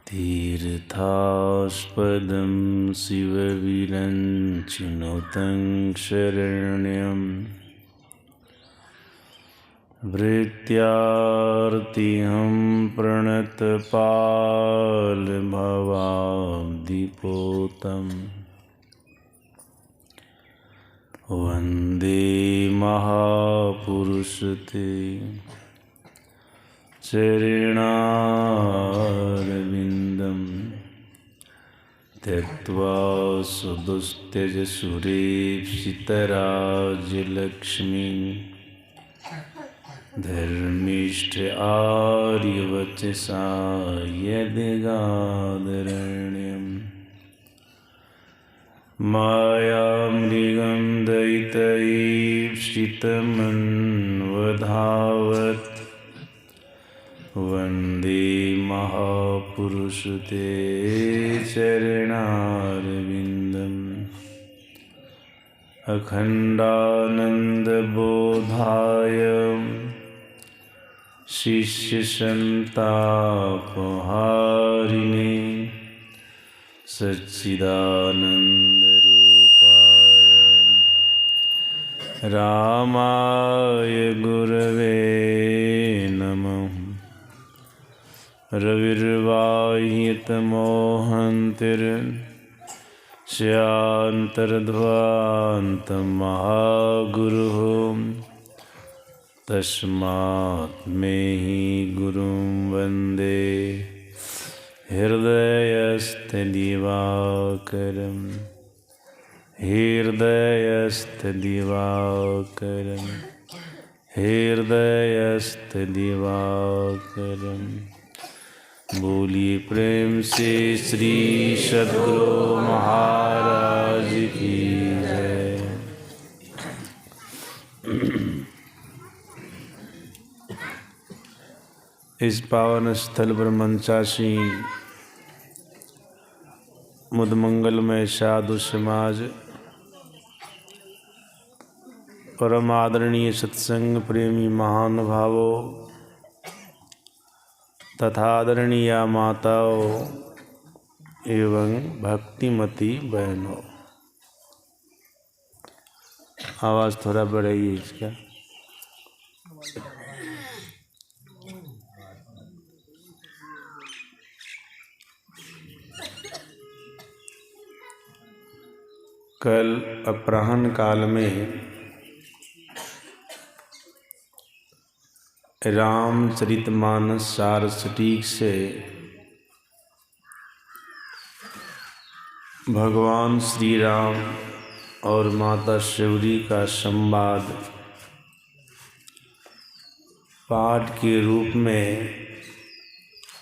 तीर्थास्पदं शिवविरञ्चिनुतं शरण्यं वृत्यार्तिहं प्रणतपालभवाब्धिपोतं वन्दे महापुरुषते चरणारविन्दं त्यक्त्वा सुदुस्त्यजसुरेप्सितराज्यलक्ष्मीं धर्मिष्ठ आर्यवचसा यद्गादरण्यम् मायामृगं दयितैप्सितमन्वधावत् वन्दे महापुरुषते चरणारविन्दम् अखण्डानन्दबोधाय शिष्यसन्तापहारिणे सच्चिदानन्दरूपाय रामाय गुरवे नमः। रविर्वाह्यतमोहन्तिर्स्यान्तर्ध्वान्तमहागुरुः तस्मात् मे हि गुरुं वन्दे हृदयस्थदिवाकरं हृदयस्थदिवाकरं हृदयस्थदिवाकरं। बोलिए प्रेम से श्री सद्गुरु महाराज की जय। इस पावन स्थल पर मंचासीन मुदमंगलमय साधु समाज, परम आदरणीय सत्संग प्रेमी महानुभावों तथा आदरणीय माताओं एवं भक्तिमती बहनों, आवाज़ थोड़ा बढ़ाइए इसका। कल अपराह्न काल में रामचरितमानस सार सटीक से भगवान श्री राम और माता शबरी का संवाद पाठ के रूप में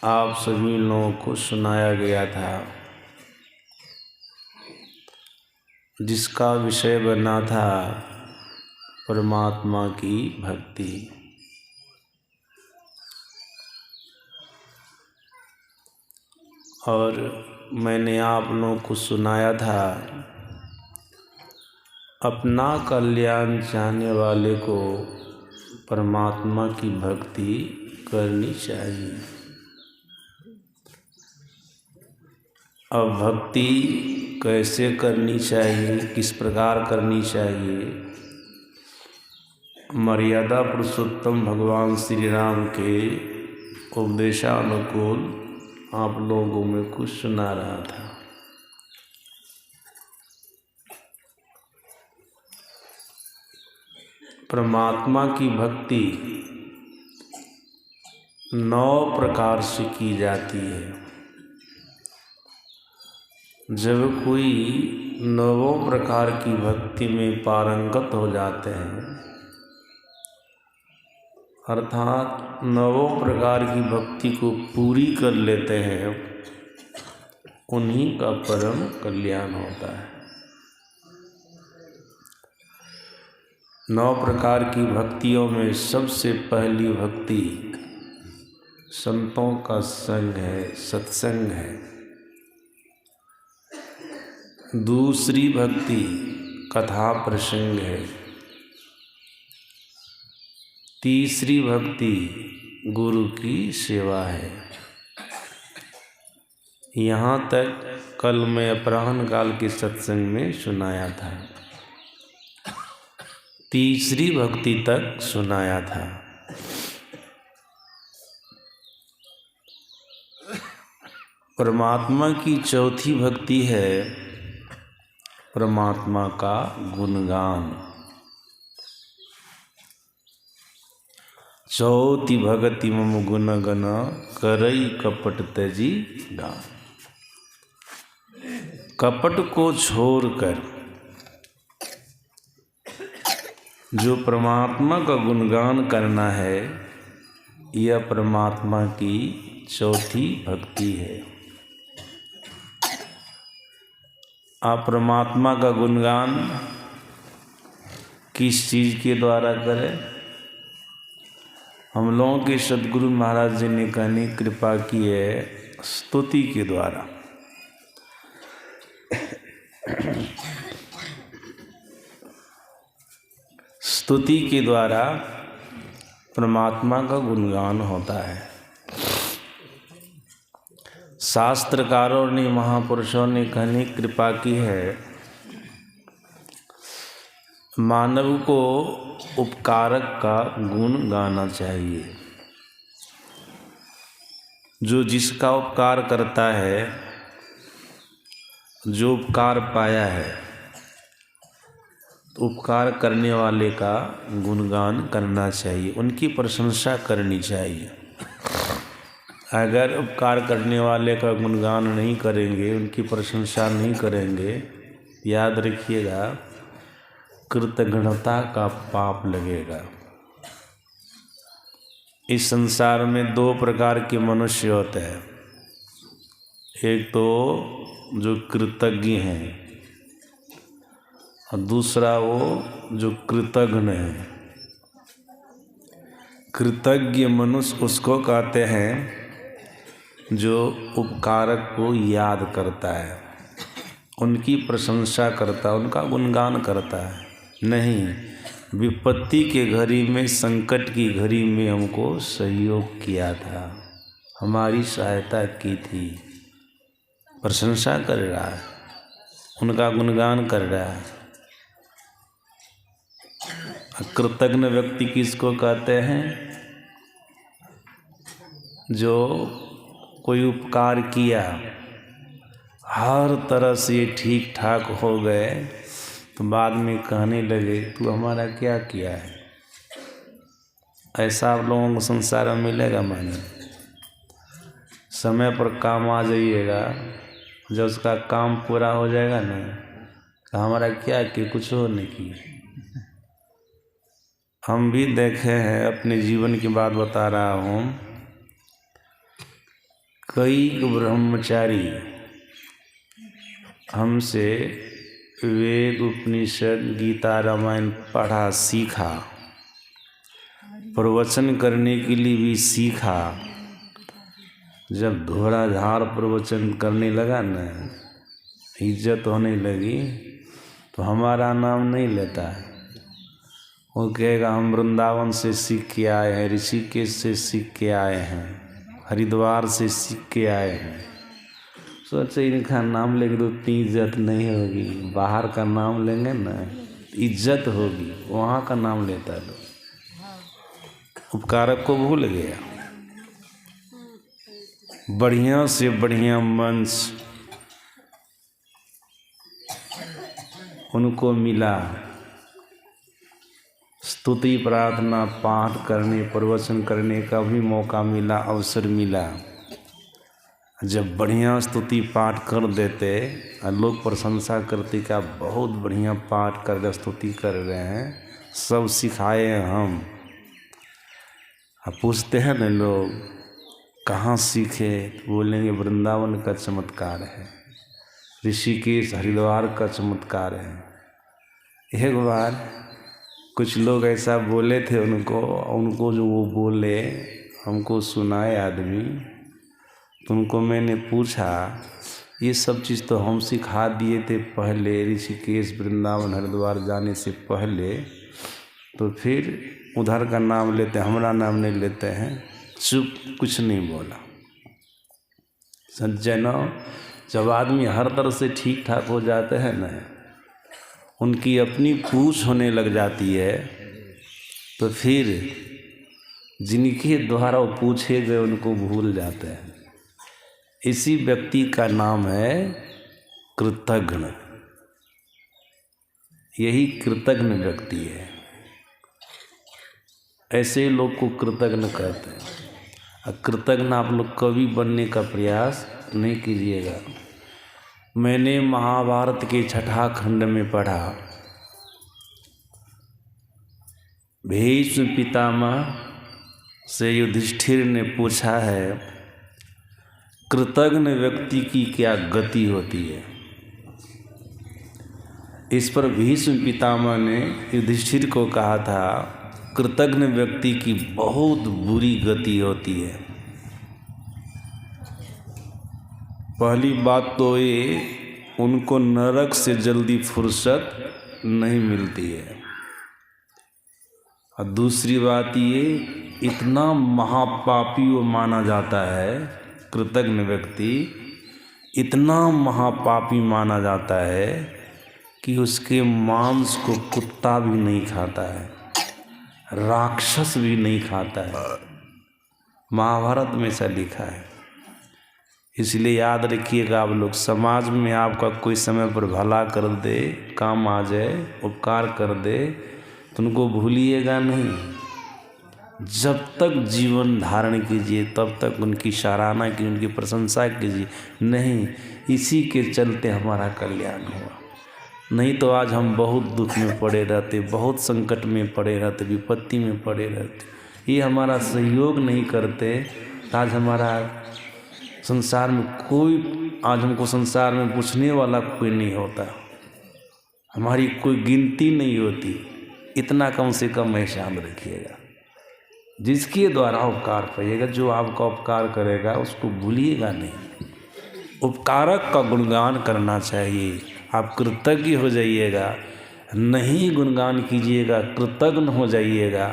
आप सभी लोगों को सुनाया गया था, जिसका विषय बना था परमात्मा की भक्ति। और मैंने आप लोगों को सुनाया था, अपना कल्याण चाहने वाले को परमात्मा की भक्ति करनी चाहिए। अब भक्ति कैसे करनी चाहिए, किस प्रकार करनी चाहिए, मर्यादा पुरुषोत्तम भगवान श्री राम के उपदेशानुकूल आप लोगों में कुछ सुना रहा था। परमात्मा की भक्ति 9 प्रकार से की जाती है। जब कोई 9 प्रकार की भक्ति में पारंगत हो जाते हैं, अर्थात 9 प्रकार की भक्ति को पूरी कर लेते हैं, उन्हीं का परम कल्याण होता है। 9 प्रकार की भक्तियों में सबसे पहली भक्ति संतों का संग है, सत्संग है। दूसरी भक्ति कथा प्रसंग है। तीसरी भक्ति गुरु की सेवा है। यहाँ तक कल मैं अपराह्न काल के सत्संग में सुनाया था, तीसरी भक्ति तक सुनाया था। परमात्मा की चौथी भक्ति है परमात्मा का गुणगान। चौथी भगति मम गुण गण करई कपट तजी गान। कपट को छोड़कर जो परमात्मा का गुणगान करना है, यह परमात्मा की चौथी भक्ति है। आप परमात्मा का गुणगान किस चीज़ के द्वारा करें? हम लोगों के सद्गुरु महाराज जी ने कहने कृपा की है स्तुति के द्वारा। स्तुति के द्वारा परमात्मा का गुणगान होता है। शास्त्रकारों ने, महापुरुषों ने कहने कृपा की है, मानव को उपकारक का गुण गाना चाहिए। जो जिसका उपकार करता है, जो उपकार पाया है, तो उपकार करने वाले का गुणगान करना चाहिए, उनकी प्रशंसा करनी चाहिए। अगर उपकार करने वाले का गुणगान नहीं करेंगे, उनकी प्रशंसा नहीं करेंगे, याद रखिएगा कृतघ्नता का पाप लगेगा। इस संसार में दो प्रकार के मनुष्य होते हैं, एक तो जो कृतज्ञ हैं और दूसरा वो जो कृतघ्न है। कृतज्ञ मनुष्य उसको कहते हैं जो उपकारक को याद करता है, उनकी प्रशंसा करता है, उनका गुणगान करता है। नहीं, विपत्ति के घड़ी में, संकट की घड़ी में हमको सहयोग किया था, हमारी सहायता की थी, प्रशंसा कर रहा है, उनका गुणगान कर रहा है। कृतज्ञ व्यक्ति किसको कहते हैं? जो कोई उपकार किया, हर तरह से ठीक ठाक हो गए, तो बाद में कहने लगे तू हमारा क्या किया है। ऐसा आप लोगों को संसार में मिलेगा? माने समय पर काम आ जाइएगा, जब उसका काम पूरा हो जाएगा ना, तो हमारा क्या किया, कुछ हो नहीं किया। हम भी देखे हैं, अपने जीवन की बात बता रहा हूँ। कई ब्रह्मचारी हमसे वेद, उपनिषद, गीता, रामायण पढ़ा, सीखा, प्रवचन करने के लिए भी सीखा। जब धोराधार प्रवचन करने लगा न, इज्जत होने लगी, तो हमारा नाम नहीं लेता है। वो कहेगा हम वृंदावन से सीख के आए हैं, ऋषिकेश से सीख के आए हैं, हरिद्वार से सीख के आए हैं। सोचे इनका नाम लेंगे तो उतनी इज्जत नहीं होगी, बाहर का नाम लेंगे ना इज्जत होगी, वहाँ का नाम लेता है लोग। उपकारक को भूल गया। बढ़िया से बढ़िया मंच उनको मिला, स्तुति, प्रार्थना, पाठ करने, प्रवचन करने का भी मौका मिला, अवसर मिला। जब बढ़िया स्तुति पाठ कर देते और लोग प्रशंसा करते कि आप बहुत बढ़िया पाठ कर रहे, स्तुति कर रहे हैं, सब सिखाए हैं हम। अब पूछते हैं ना लोग कहाँ सीखे, तो बोलेंगे वृंदावन का चमत्कार है, ऋषिकेश, हरिद्वार का चमत्कार है। एक बार कुछ लोग ऐसा बोले थे, उनको जो वो बोले हमको सुनाए आदमी, तो उनको मैंने पूछा ये सब चीज़ तो हम सिखा दिए थे पहले, ऋषिकेश, वृंदावन, हरिद्वार जाने से पहले, तो फिर उधर का नाम लेते हैं, हमारा नाम नहीं लेते हैं। चुप, कुछ नहीं बोला। सज्जनों, जब आदमी हर तरह से ठीक ठाक हो जाते हैं ना, उनकी अपनी पूछ होने लग जाती है, तो फिर जिनके द्वारा वो पूछे गए उनको भूल जाते हैं। इसी व्यक्ति का नाम है कृतघ्न। यही कृतघ्न व्यक्ति है। ऐसे लोग को कृतघ्न कहते हैं। कृतघ्न आप लोग कभी बनने का प्रयास नहीं कीजिएगा। मैंने महाभारत के छठा खंड में पढ़ा, भीष्म पितामह से युधिष्ठिर ने पूछा है, कृतघ्न व्यक्ति की क्या गति होती है। इस पर भीष्म पितामह ने युधिष्ठिर को कहा था, कृतघ्न व्यक्ति की बहुत बुरी गति होती है। पहली बात तो ये, उनको नरक से जल्दी फुर्सत नहीं मिलती है, और दूसरी बात ये, इतना महापापी वो माना जाता है, कृतघ्न व्यक्ति इतना महापापी माना जाता है कि उसके मांस को कुत्ता भी नहीं खाता है, राक्षस भी नहीं खाता है। महाभारत में ऐसा लिखा है। इसलिए याद रखिएगा आप लोग, समाज में आपका कोई समय पर भला कर दे, काम आ जाए, उपकार कर दे, तो उनको भूलिएगा नहीं। जब तक जीवन धारण कीजिए तब तक उनकी सराहना की, उनकी प्रशंसा कीजिए। नहीं, इसी के चलते हमारा कल्याण हुआ। नहीं तो आज हम बहुत दुख में पड़े रहते, बहुत संकट में पड़े रहते, विपत्ति में पड़े रहते। ये हमारा सहयोग नहीं करते, आज हमारा संसार में कोई, आज हमको संसार में पूछने वाला कोई नहीं होता, हमारी कोई गिनती नहीं होती। इतना कम से कम एहसान रखिएगा। जिसके द्वारा उपकार पाइएगा, जो आपका उपकार करेगा उसको भूलिएगा नहीं। उपकारक का गुणगान करना चाहिए। आप कृतज्ञ हो जाइएगा, नहीं गुणगान कीजिएगा, कृतज्ञ हो जाइएगा,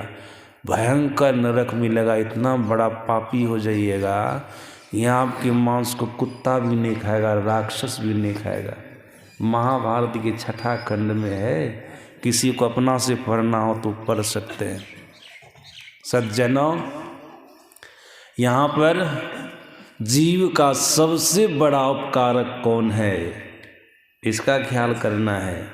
भयंकर नरक मिलेगा, इतना बड़ा पापी हो जाइएगा, यहाँ आपके मांस को कुत्ता भी नहीं खाएगा, राक्षस भी नहीं खाएगा। महाभारत के छठा खंड में है, किसी को अपना से पढ़ना हो तो पढ़ सकते हैं। सज्जनों, यहाँ पर जीव का सबसे बड़ा उपकारक कौन है, इसका ख्याल करना है।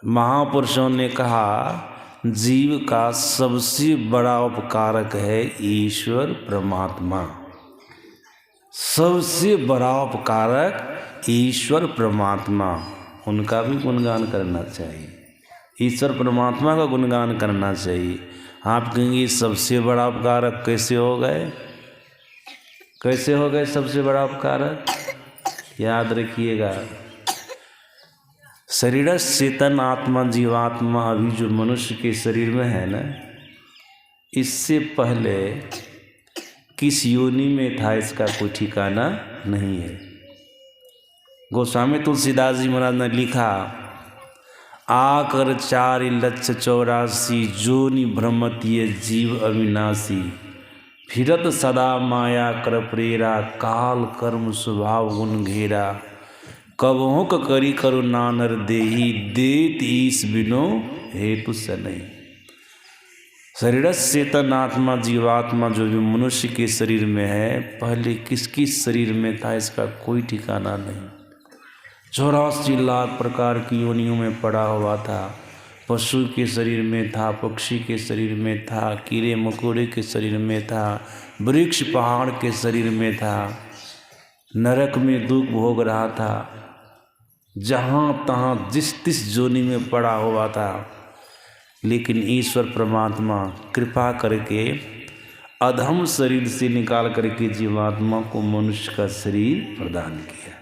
महापुरुषों ने कहा, जीव का सबसे बड़ा उपकारक है ईश्वर परमात्मा। सबसे बड़ा उपकारक ईश्वर परमात्मा, उनका भी गुणगान करना चाहिए। ईश्वर परमात्मा का गुणगान करना चाहिए। आप कहेंगे सबसे बड़ा उपकारक कैसे हो गए, कैसे हो गए सबसे बड़ा उपकारक? याद रखिएगा, शरीर चेतन आत्मा जीवात्मा अभी जो मनुष्य के शरीर में है ना, इससे पहले किस योनि में था इसका कोई ठिकाना नहीं है। गोस्वामी तुलसीदास जी महाराज ने लिखा, आकर 4,84,000 जोनि भ्रमत ये जीव अविनाशी, फिरत सदा माया कर प्रेरा, काल कर्म स्वभाव गुण घेरा, कबहों क करी करो नानर देही, देत ईस बिनो हेतु सनई। शरीर चेतन आत्मा जीवात्मा जो भी मनुष्य के शरीर में है, पहले किस किस शरीर में था इसका कोई ठिकाना नहीं। 84 लाख प्रकार की योनियों में पड़ा हुआ था। पशु के शरीर में था, पक्षी के शरीर में था, कीड़े मकोड़े के शरीर में था, वृक्ष पहाड़ के शरीर में था, नरक में दुख भोग रहा था, जहाँ तहाँ जिस तिस जोनि में पड़ा हुआ था। लेकिन ईश्वर परमात्मा कृपा करके अधम शरीर से निकाल करके जीवात्मा को मनुष्य का शरीर प्रदान किया।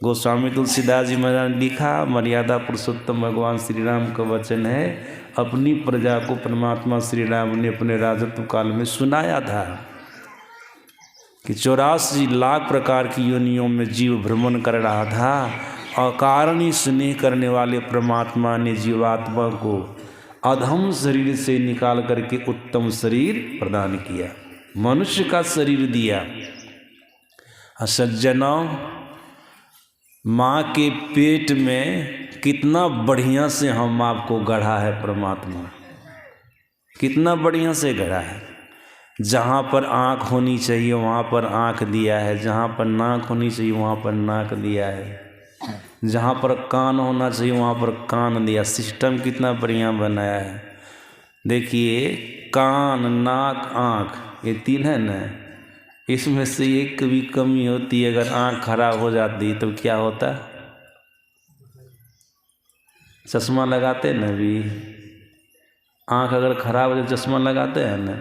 गोस्वामी तुलसीदास जी महाराज ने लिखा, मर्यादा पुरुषोत्तम भगवान श्री राम का वचन है, अपनी प्रजा को परमात्मा श्री राम ने अपने राजत्व काल में सुनाया था कि 84 लाख प्रकार की योनियों में जीव भ्रमण कर रहा था, और कारणीय स्नेह करने वाले परमात्मा ने जीवात्मा को अधम शरीर से निकाल करके उत्तम शरीर प्रदान किया, मनुष्य का शरीर दिया। सज्जनों, माँ के पेट में कितना बढ़िया से हम आपको गढ़ा है परमात्मा, कितना बढ़िया से गढ़ा है। जहाँ पर आँख होनी चाहिए वहाँ पर आँख दिया है, जहाँ पर नाक होनी चाहिए वहाँ पर नाक दिया है, जहाँ पर कान होना चाहिए वहाँ पर कान दिया। सिस्टम कितना बढ़िया बनाया है। देखिए, कान, नाक, आँख, ये तीन है ना, इसमें से एक भी कमी होती है, अगर आँख खराब हो जाती तो क्या होता? चश्मा लगाते ना भी, आँख अगर खराब हो जाए चश्मा लगाते हैं ना,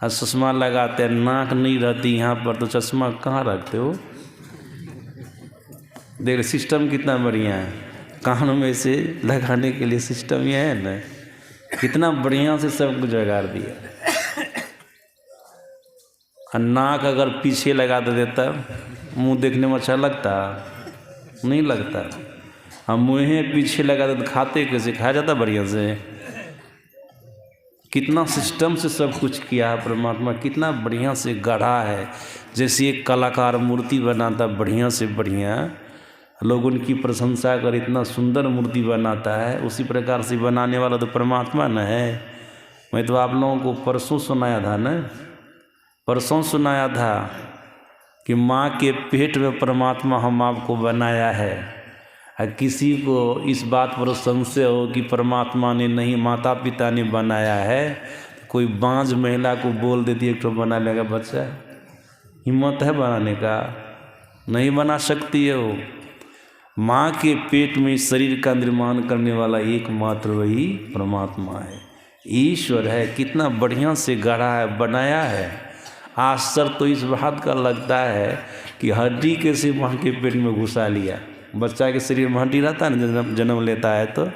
और चश्मा लगाते हैं, नाक नहीं रहती यहाँ पर तो चश्मा कहाँ रखते हो? देख, सिस्टम कितना बढ़िया है। कान में से लगाने के लिए सिस्टम ये है ना, कितना बढ़िया से सब कुछ जुगाड़ दिया। और नाक अगर पीछे लगा देता, मुंह देखने में अच्छा लगता? नहीं लगता। हम मुँह पीछे लगा देते, खाते कैसे? खाया जाता बढ़िया से? कितना सिस्टम से सब कुछ किया है परमात्मा, कितना बढ़िया से गढ़ा है। जैसे एक कलाकार मूर्ति बनाता बढ़िया से बढ़िया, लोग उनकी प्रशंसा कर इतना सुंदर मूर्ति बनाता है, उसी प्रकार से बनाने वाला तो परमात्मा न है। मैं तो आप लोगों को परसों सुनाया था ना, परसों सुनाया था कि माँ के पेट में परमात्मा हम आपको बनाया है। और किसी को इस बात पर संशय हो कि परमात्मा ने नहीं, माता पिता ने बनाया है, तो कोई बांझ महिला को बोल देती है एक तो बना लेगा बच्चा, हिम्मत है बनाने का? नहीं बना सकती है वो। माँ के पेट में शरीर का निर्माण करने वाला एकमात्र वही परमात्मा है, ईश्वर है। कितना बढ़िया से गढ़ा है, बनाया है। आश्चर्य तो इस बात का लगता है कि हड्डी कैसे माँ के पेट में घुसा लिया। बच्चा के शरीर में हड्डी रहता है ना, जन्म लेता है तो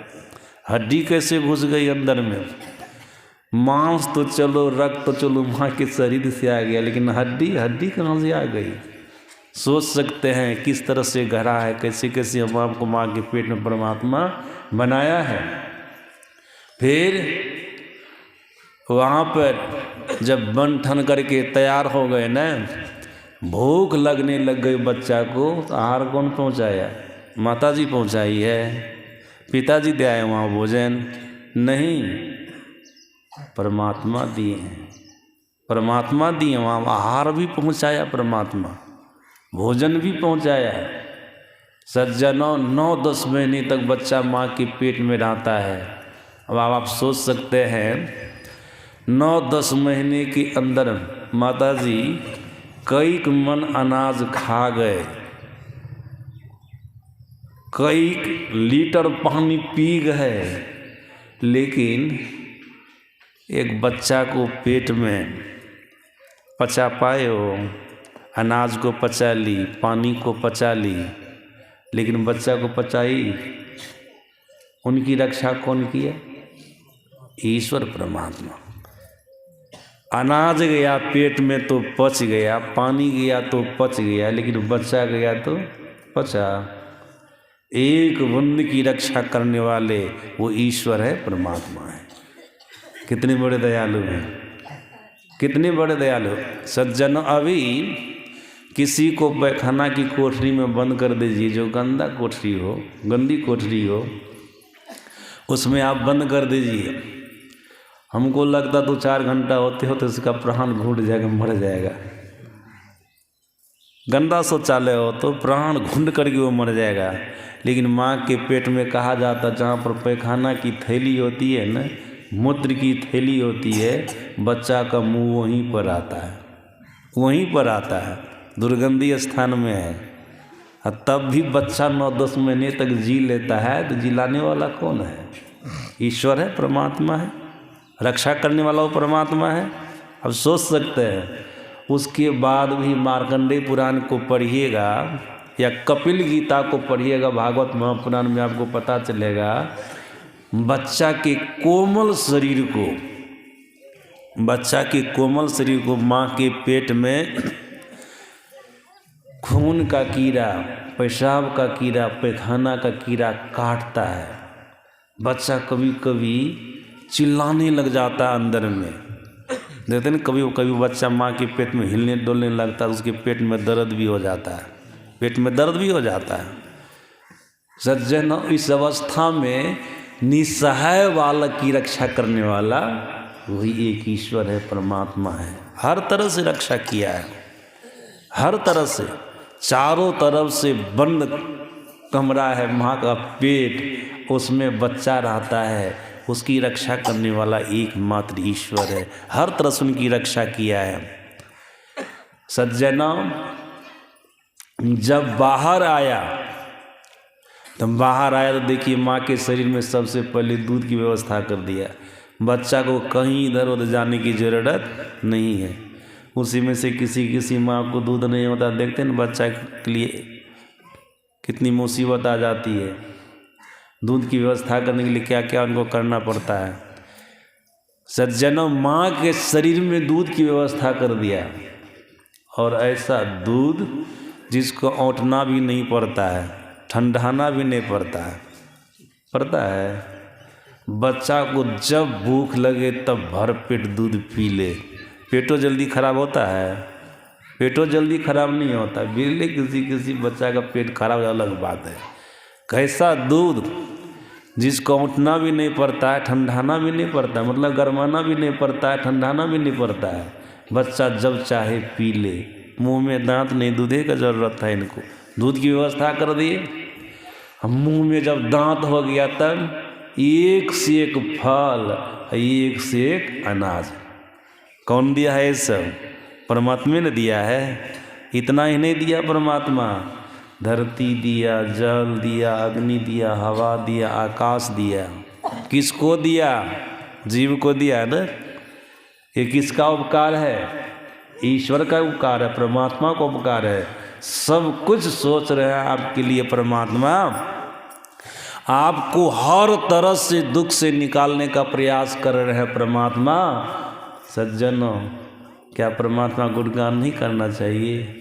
हड्डी कैसे घुस गई अंदर में? मांस तो चलो, रक्त तो चलो माँ के शरीर से आ गया, लेकिन हड्डी कहाँ से आ गई? सोच सकते हैं किस तरह से गढ़ा है, कैसे कैसे हम आपको माँ के पेट में परमात्मा बनाया है। फिर वहाँ पर जब बन ठन करके तैयार हो गए ना, भूख लगने लग गई बच्चा को, तो आहार कौन पहुँचाया? माता जी पहुँचाई है? पिताजी दे आए वहाँ भोजन? नहीं, परमात्मा दिए हैं। परमात्मा दिए, वहाँ आहार भी पहुँचाया परमात्मा, भोजन भी पहुँचाया है। सज्जनों, 9-10 महीने तक बच्चा माँ के पेट में रहता है। अब आप सोच सकते हैं, 9-10 महीने के अंदर माता जी कई मन अनाज खा गए, कई लीटर पानी पी गए, लेकिन एक बच्चा को पेट में पचा पाए हो? अनाज को पचा ली, पानी को पचा ली, लेकिन बच्चा को पचाई? उनकी रक्षा कौन किया? ईश्वर परमात्मा। अनाज गया पेट में तो पच गया, पानी गया तो पच गया, लेकिन बच्चा गया तो पचा। एक बूंद की रक्षा करने वाले वो ईश्वर है, परमात्मा है। कितने बड़े दयालु हैं, कितने बड़े दयालु। सज्जन, अभी किसी को पैखाना की कोठरी में बंद कर दीजिए, जो गंदा कोठरी हो, गंदी कोठरी हो, उसमें आप बंद कर दीजिए। हमको लगता 2-4 घंटा होते होते उसका प्राण घूट जाएगा, मर जाएगा। गंदा शौचालय हो तो प्राण घूंट करके वो मर जाएगा। लेकिन माँ के पेट में कहा जाता, जहाँ पर पैखाना की थैली होती है ना, मूत्र की थैली होती है, बच्चा का मुंह वहीं पर आता है, वहीं पर आता है, दुर्गंधी स्थान में है। और तब भी बच्चा 9-10 महीने तक जी लेता है, तो जिलाने वाला कौन है? ईश्वर है, परमात्मा है। रक्षा करने वाला वो परमात्मा है। अब सोच सकते हैं, उसके बाद भी मार्कंडेय पुराण को पढ़िएगा या कपिल गीता को पढ़िएगा, भागवत महापुराण में आपको पता चलेगा, बच्चा के कोमल शरीर को, बच्चा के कोमल शरीर को माँ के पेट में खून का कीड़ा, पेशाब का कीड़ा, पैखाना का कीड़ा काटता है। बच्चा कभी कभी चिल्लाने लग जाता अंदर में, देखते ना कभी कभी बच्चा माँ के पेट में हिलने डुलने लगता है, उसके पेट में दर्द भी हो जाता है, पेट में दर्द भी हो जाता है। सज्जन, इस अवस्था में निसहाय बालक की रक्षा करने वाला वही एक ईश्वर है, परमात्मा है। हर तरह से रक्षा किया है, हर तरह से, चारों तरफ से बंद कमरा है माँ का पेट, उसमें बच्चा रहता है, उसकी रक्षा करने वाला एकमात्र ईश्वर है। हर तरह से उनकी रक्षा किया है। सज्जनों, जब बाहर आया तो देखिए माँ के शरीर में सबसे पहले दूध की व्यवस्था कर दिया। बच्चा को कहीं इधर उधर जाने की ज़रूरत नहीं है। उसी में से किसी माँ को दूध नहीं होता, देखते हैं ना बच्चा के लिए कितनी मुसीबत आ जाती है। दूध की व्यवस्था करने के लिए क्या क्या उनको करना पड़ता है। सज्जनों, माँ के शरीर में दूध की व्यवस्था कर दिया, और ऐसा दूध जिसको औंटना भी नहीं पड़ता है, ठंडाना भी नहीं पड़ता है। बच्चा को जब भूख लगे तब भर पेट दूध पी ले। पेटो जल्दी खराब होता है? पेटो जल्दी खराब नहीं होता। बिल्ले किसी बच्चा का पेट खराब अलग बात है। कैसा दूध जिसको औंटना भी नहीं पड़ता है, ठंडाना भी नहीं पड़ता, मतलब गरमाना भी नहीं पड़ता है, ठंडाना भी नहीं पड़ता है। बच्चा जब चाहे पी ले, मुंह में दांत नहीं, दूधे का ज़रूरत है इनको। दूध की व्यवस्था कर दिए। मुंह में जब दांत हो गया तब एक से एक फल, एक से एक अनाज। कौन दिया है ये सब? परमात्मा ने दिया है। इतना ही नहीं दिया परमात्मा, धरती दिया, जल दिया, अग्नि दिया, हवा दिया, आकाश दिया। किसको दिया? जीव को दिया ना। ये किसका उपकार है? ईश्वर का उपकार है, परमात्मा का उपकार है। सब कुछ सोच रहे हैं आपके लिए परमात्मा, आपको हर तरह से दुख से निकालने का प्रयास कर रहे हैं परमात्मा। सज्जनों, क्या परमात्मा गुणगान नहीं करना चाहिए?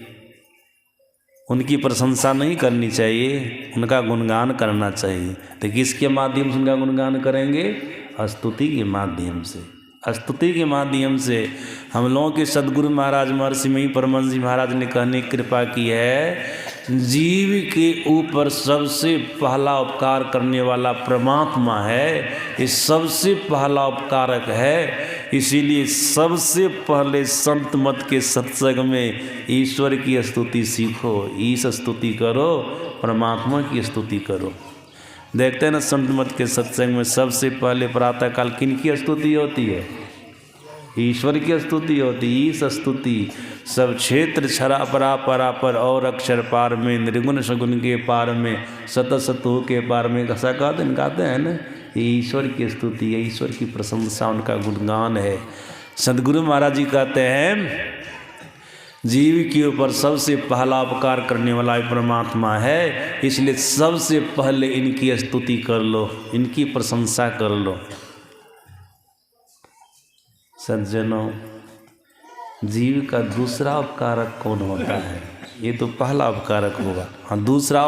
उनकी प्रशंसा नहीं करनी चाहिए? उनका गुणगान करना चाहिए। तो किसके माध्यम से उनका गुणगान करेंगे? स्तुति के माध्यम से। स्तुति के माध्यम से हम लोगों के सदगुरु महाराज महर्षि मही परमहंस जी महाराज ने कहने की कृपा की है, जीव के ऊपर सबसे पहला उपकार करने वाला परमात्मा है। ये सबसे पहला उपकारक है। इसीलिए सबसे पहले संत मत के सत्संग में ईश्वर की स्तुति सीखो, ईश स्तुति करो, परमात्मा की स्तुति करो। देखते हैं ना संत मत के सत्संग में सबसे पहले प्रातःकाल किन की स्तुति होती है? ईश्वर की स्तुति होती। ईश स्तुति सब क्षेत्र छरा परा परापर और अक्षर पार में, निर्गुण सगुण के पार में, सत सतु के पार में, ऐसा कहते हैं ना। ईश्वर की स्तुति है, ईश्वर की प्रशंसा, उनका गुणगान है। सदगुरु महाराज जी कहते हैं जीव के ऊपर सबसे पहला उपकार करने वाला परमात्मा है। इसलिए सबसे पहले इनकी स्तुति कर लो, इनकी प्रशंसा कर लो। सज्जनों, जीव का दूसरा उपकारक कौन होता है? ये तो पहला उपकारक होगा। हाँ, दूसरा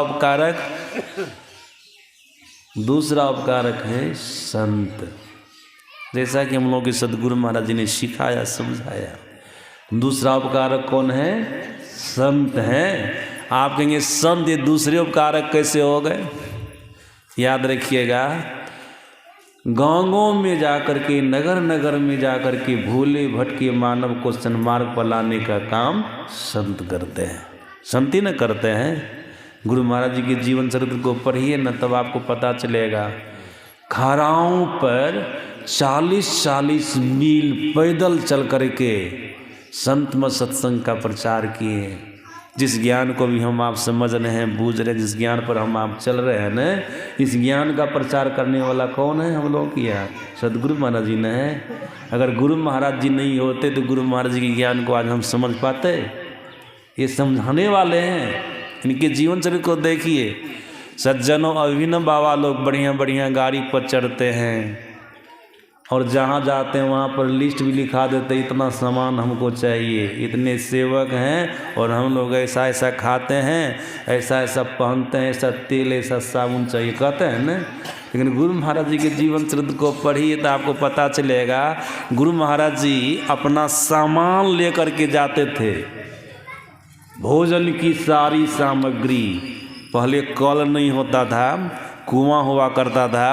उपकारक है संत। जैसा कि हम लोग के सदगुरु महाराज जी ने सिखाया, समझाया। दूसरा उपकारक कौन है? संत हैं। आप कहेंगे संत ये दूसरे उपकारक कैसे हो गए? याद रखिएगा, गाँवों में जाकर के, नगर नगर में जाकर के भूले भटके मानव को सन्मार्ग पर लाने का काम संत करते हैं। संत ही न करते हैं। गुरु महाराज जी के जीवन चरित्र को पढ़िए न, तब आपको पता चलेगा। खाराओं पर 40-40 मील पैदल चल करके संत मत सत्संग का प्रचार किए। जिस ज्ञान को भी हम आप समझ रहे हैं, बूझ रहे हैं, जिस ज्ञान पर हम आप चल रहे हैं न, इस ज्ञान का प्रचार करने वाला कौन है? हम लोग किया सदगुरु महाराज जी ने है। अगर गुरु महाराज जी नहीं होते तो गुरु महाराज जी के ज्ञान को आज हम समझ पाते? ये समझाने वाले हैं। इनके जीवन चरित्र को देखिए। सज्जनों, अभिनव बाबा लोग बढ़िया बढ़िया गाड़ी पर चढ़ते हैं और जहाँ जाते हैं वहाँ पर लिस्ट भी लिखा देते, इतना सामान हमको चाहिए, इतने सेवक हैं और हम लोग ऐसा ऐसा खाते हैं, ऐसा ऐसा पहनते हैं, ऐसा तेल, ऐसा साबुन चाहिए, कहते हैं ना। लेकिन गुरु महाराज जी के जीवन चरित्र को पढ़िए तो आपको पता चलेगा। गुरु महाराज जी अपना सामान लेकर के जाते थे, भोजन की सारी सामग्री। पहले कल नहीं होता था, कुआं हुआ करता था,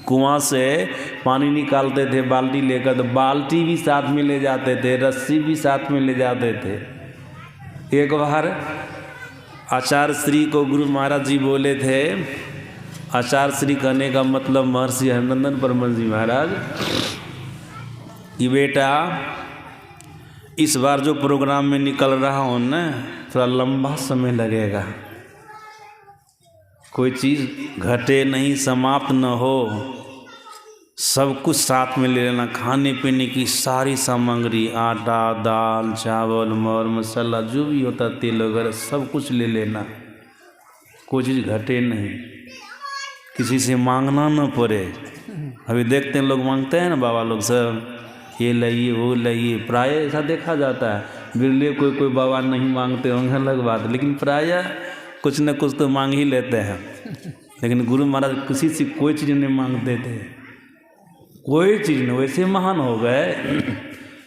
कुआं से पानी निकालते थे बाल्टी लेकर, तो बाल्टी भी साथ में ले जाते थे, रस्सी भी साथ में ले जाते थे। एक बार आचार्य श्री को गुरु महाराज जी बोले थे, आचार्य श्री कहने का मतलब महर्षि हरिनंदन परमहंस जी महाराज, कि बेटा इस बार जो प्रोग्राम में निकल रहा हूँ ना, थोड़ा लंबा समय लगेगा, कोई चीज़ घटे नहीं, समाप्त न हो, सब कुछ साथ में ले लेना, खाने पीने की सारी सामग्री, आटा, दाल, चावल, मर मसाला, जो भी होता, तेल वगैरह सब कुछ ले लेना, कोई चीज़ घटे नहीं, किसी से मांगना न पड़े। अभी देखते हैं लोग मांगते हैं ना बाबा लोग सब, ये लाइए वो लाइए, प्राय ऐसा देखा जाता है। बिरले कोई बाबा नहीं मांगते होंगे अलग बात, लेकिन प्राय कुछ न कुछ तो मांग ही लेते हैं। लेकिन गुरु महाराज किसी से कोई चीज़ नहीं मांगते थे, कोई चीज़ नहीं, वैसे महान हो गए।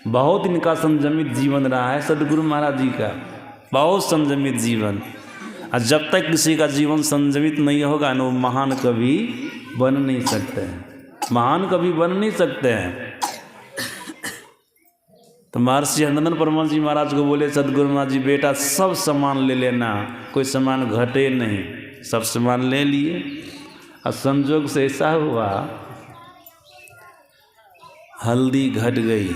बहुत इनका संयमित जीवन रहा है सदगुरु महाराज जी का, बहुत संयमित जीवन। और जब तक किसी का जीवन संयमित नहीं होगा ना, वो महान कभी बन नहीं सकते हैं, महान कभी बन नहीं सकते हैं। तो महर्षि हरिनंदन परमहंस जी महाराज को बोले सदगुरु महाराज जी, बेटा सब सामान ले लेना, कोई सामान घटे नहीं, सब सामान ले लिए। और संजोग से ऐसा हुआ, हल्दी घट गई,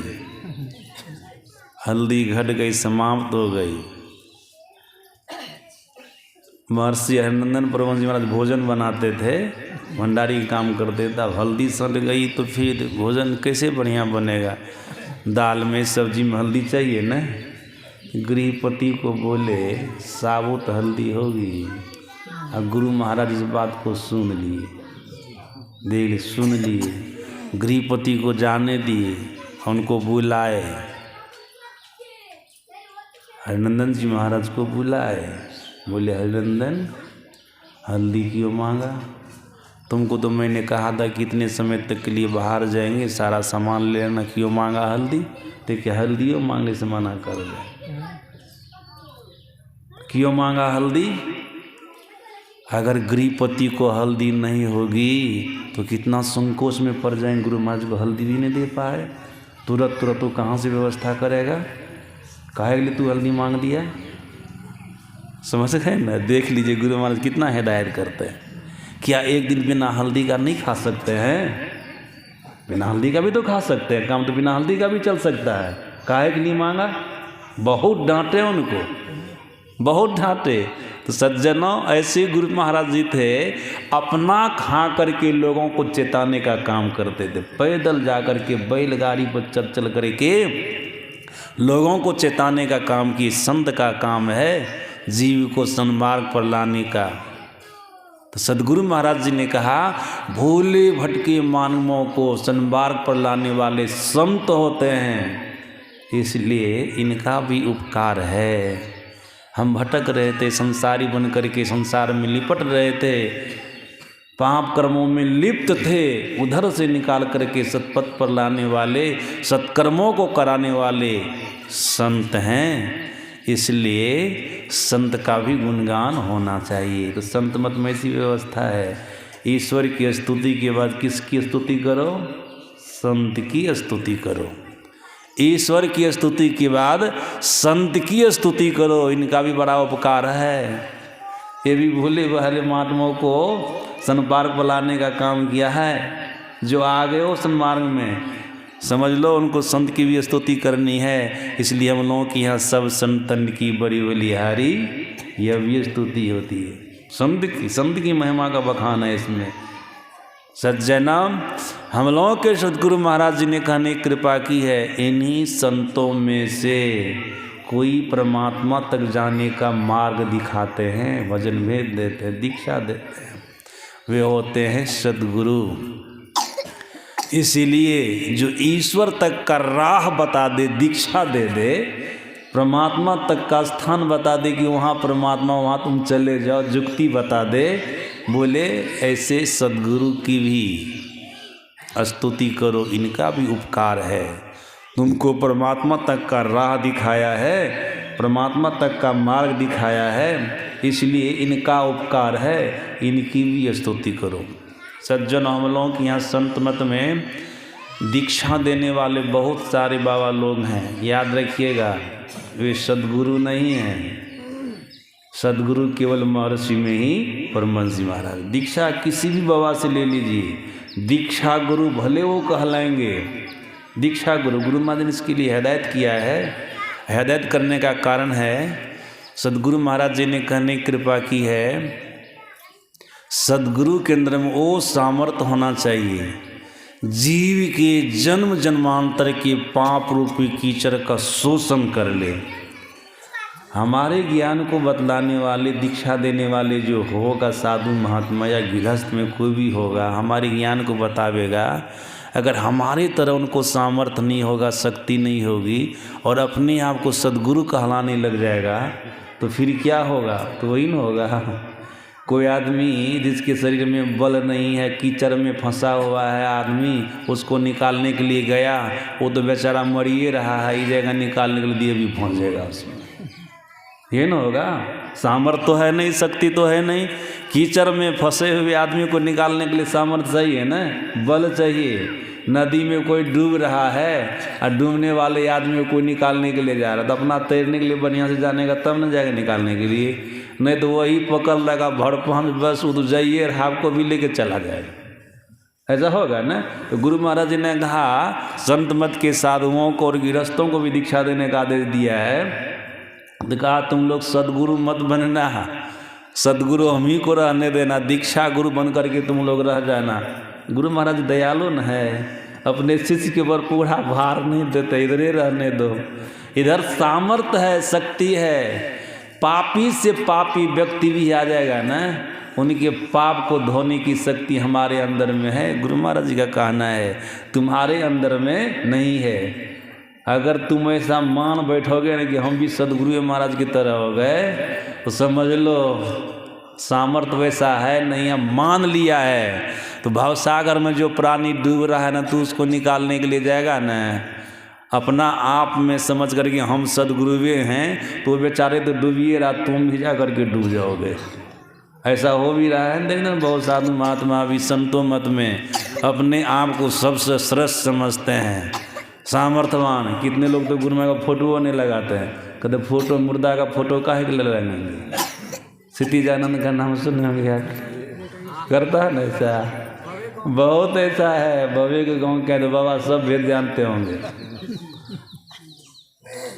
हल्दी घट गई, समाप्त हो गई। महर्षि हरिनंदन परमहंस जी महाराज भोजन बनाते थे, भंडारी का काम करते थे। अब हल्दी सड़ गई तो फिर भोजन कैसे बढ़िया बनेगा, दाल में सब्जी में हल्दी चाहिए ना। गृहपति को बोले साबुत हल्दी होगी। अब गुरु महाराज इस बात को सुन लिए, देख सुन लिए, गृहपति को जाने दिए, उनको बुलाए, हरिनंदन जी महाराज को बुलाए, बोले हरिनंदन हल्दी क्यों मांगा, तुमको तो मैंने कहा था कि इतने समय तक के लिए बाहर जाएंगे, सारा सामान ले लेना, क्यों मांगा हल्दी। तो क्या हल्दियों मांगने से मना कर दे, क्यों मांगा हल्दी। अगर गृहपति को हल्दी नहीं होगी तो कितना संकोच में पड़ जाएंगे, गुरु महाराज को हल्दी भी नहीं दे पाए, तुरंत तो कहाँ से व्यवस्था करेगा, काहे के लिए तू हल्दी मांग दिया। समझ गए ना, देख लीजिए गुरु महाराज कितना हिदायत करते हैं। क्या एक दिन बिना हल्दी का नहीं खा सकते हैं, बिना हल्दी का भी तो खा सकते हैं, काम तो बिना हल्दी का भी चल सकता है, काहे के लिए मांगा। बहुत डांटे उनको, बहुत डांटे। तो सज्जनों, ऐसे गुरु महाराज जी थे, अपना खा करके लोगों को चेताने का काम करते थे, पैदल जा कर के बैलगाड़ी पर चल करके लोगों को चेताने का काम की। संत का काम है जीव को सन्मार्ग पर लाने का। तो सदगुरु महाराज जी ने कहा, भोले भटके मानवों को सन्मार्ग पर लाने वाले संत होते हैं, इसलिए इनका भी उपकार है। हम भटक रहे थे, संसारी बन करके संसार में लिपट रहे थे, पाप कर्मों में लिप्त थे, उधर से निकाल करके सतपथ पर लाने वाले, सत्कर्मों को कराने वाले संत हैं। इसलिए संत का भी गुणगान होना चाहिए। तो संत मत में ऐसी व्यवस्था है, ईश्वर की स्तुति के बाद किसकी स्तुति करो, संत की स्तुति करो। ईश्वर की स्तुति के बाद संत की स्तुति करो, इनका भी बड़ा उपकार है। ये भी भोले भाले महात्माओं को सन्मार्ग पर लाने का काम किया है। जो आ गए हो सन्मार्ग में, समझ लो उनको संत की भी स्तुति करनी है। इसलिए हम लोगों की यहाँ सब संतन की बड़ी बलिहारी यह भी स्तुति होती है। संत की महिमा का बखान है इसमें। सज्जना, हम लोगों के सदगुरु महाराज जी ने कहने की कृपा की है, इन्हीं संतों में से कोई परमात्मा तक जाने का मार्ग दिखाते हैं, भजन भेद देते हैं, दीक्षा देते हैं, वे होते हैं सदगुरु। इसीलिए जो ईश्वर तक का राह बता दे, दीक्षा दे दे, परमात्मा तक का स्थान बता दे कि वहाँ परमात्मा, वहाँ तुम चले जाओ, जुक्ति बता दे, बोले ऐसे सद्गुरु की भी स्तुति करो, इनका भी उपकार है। तुमको परमात्मा तक का राह दिखाया है, परमात्मा तक का मार्ग दिखाया है, इसलिए इनका उपकार है, इनकी भी स्तुति करो। सज्जन, हम लोग के यहाँ संत मत में दीक्षा देने वाले बहुत सारे बाबा लोग हैं, याद रखिएगा, वे सद्गुरु नहीं हैं। सद्गुरु केवल महर्षि में ही परमहंस महाराज। दीक्षा किसी भी बाबा से ले लीजिए, दीक्षा गुरु भले वो कहलाएंगे, दीक्षा गुरु गुरु महाराज ने इसके लिए हिदायत किया है। हिदायत करने का कारण है, सद्गुरु महाराज जी ने कहने की कृपा की है, सद्गुरु के अंदर में वो सामर्थ्य होना चाहिए जीव के जन्म जन्मांतर के पाप रूपी कीचड़ का शोषण कर ले। हमारे ज्ञान को बतलाने वाले, दीक्षा देने वाले जो होगा, साधु महात्मा या गृहस्थ में कोई भी होगा, हमारे ज्ञान को बतावेगा, अगर हमारे तरह उनको सामर्थ्य नहीं होगा, शक्ति नहीं होगी और अपने आप को सद्गुरु कहलाने लग जाएगा, तो फिर क्या होगा? तो वही ना होगा। कोई आदमी जिसके शरीर में बल नहीं है, कीचड़ में फंसा हुआ है आदमी, उसको निकालने के लिए गया, वो तो बेचारा मरिए रहा है, इस जगह निकालने के लिए भी फंस जाएगा उसमें, ये ना होगा। सामर्थ्य तो है नहीं, शक्ति तो है नहीं, कीचड़ में फंसे हुए आदमी को निकालने के लिए सामर्थ्य चाहिए ना, बल चाहिए। नदी में कोई डूब रहा है और डूबने वाले आदमी को कोई निकालने के लिए जा रहा है, तो अपना तैरने के लिए बढ़िया से जानेगा तब न जाएगा निकालने के लिए, नहीं तो वही पकड़ लगा भड़पन, बस उधर जाइए, आपको भी लेके चला जाएगा। ऐसा होगा ना। तो गुरु महाराज जी ने कहा, संत मत के साधुओं को और गृहस्थों को भी दीक्षा देने का आदेश दिया है। तो कहा, तुम लोग सद्गुरु मत बनना, सद्गुरु हम ही को रहने देना, दीक्षा गुरु बन करके तुम लोग रह जाना। गुरु महाराज दयालु न है, अपने शिष्य के ऊपर पूरा भार नहीं देते, इधर ही रहने दो, इधर सामर्थ्य है, शक्ति है। पापी से पापी व्यक्ति भी आ जाएगा ना, उनके पाप को धोने की शक्ति हमारे अंदर में है। गुरु महाराज जी का कहना है, तुम्हारे अंदर में नहीं है। अगर तुम ऐसा मान बैठोगे ना कि हम भी सद्गुरु महाराज की तरह हो गए, तो समझ लो सामर्थ्य वैसा है नहीं, हम मान लिया है। तो भवसागर में जो प्राणी डूब रहा है ना, तो उसको निकालने के लिए जाएगा ना, अपना आप में समझ करके हम सद्गुरुवे हैं, तो बेचारे तो डूबिए रहा, तुम भी जा करके डूब जाओगे। ऐसा हो भी रहा है, देखना बहुत साधु महात्मा भी संतों मत में अपने आप को सबसे श्रेष्ठ समझते हैं, सामर्थ्यवान। कितने लोग तो गुरु महाराज का फोटो नहीं लगाते हैं, कहते फोटो, मुर्दा का फोटो काहे के लिए लगाएंगे? सिटीजानंद का नाम सुने होंगे, करता है ना ऐसा, बहुत ऐसा है। बबे के गाँव कह दो, बाबा सब भेद जानते होंगे।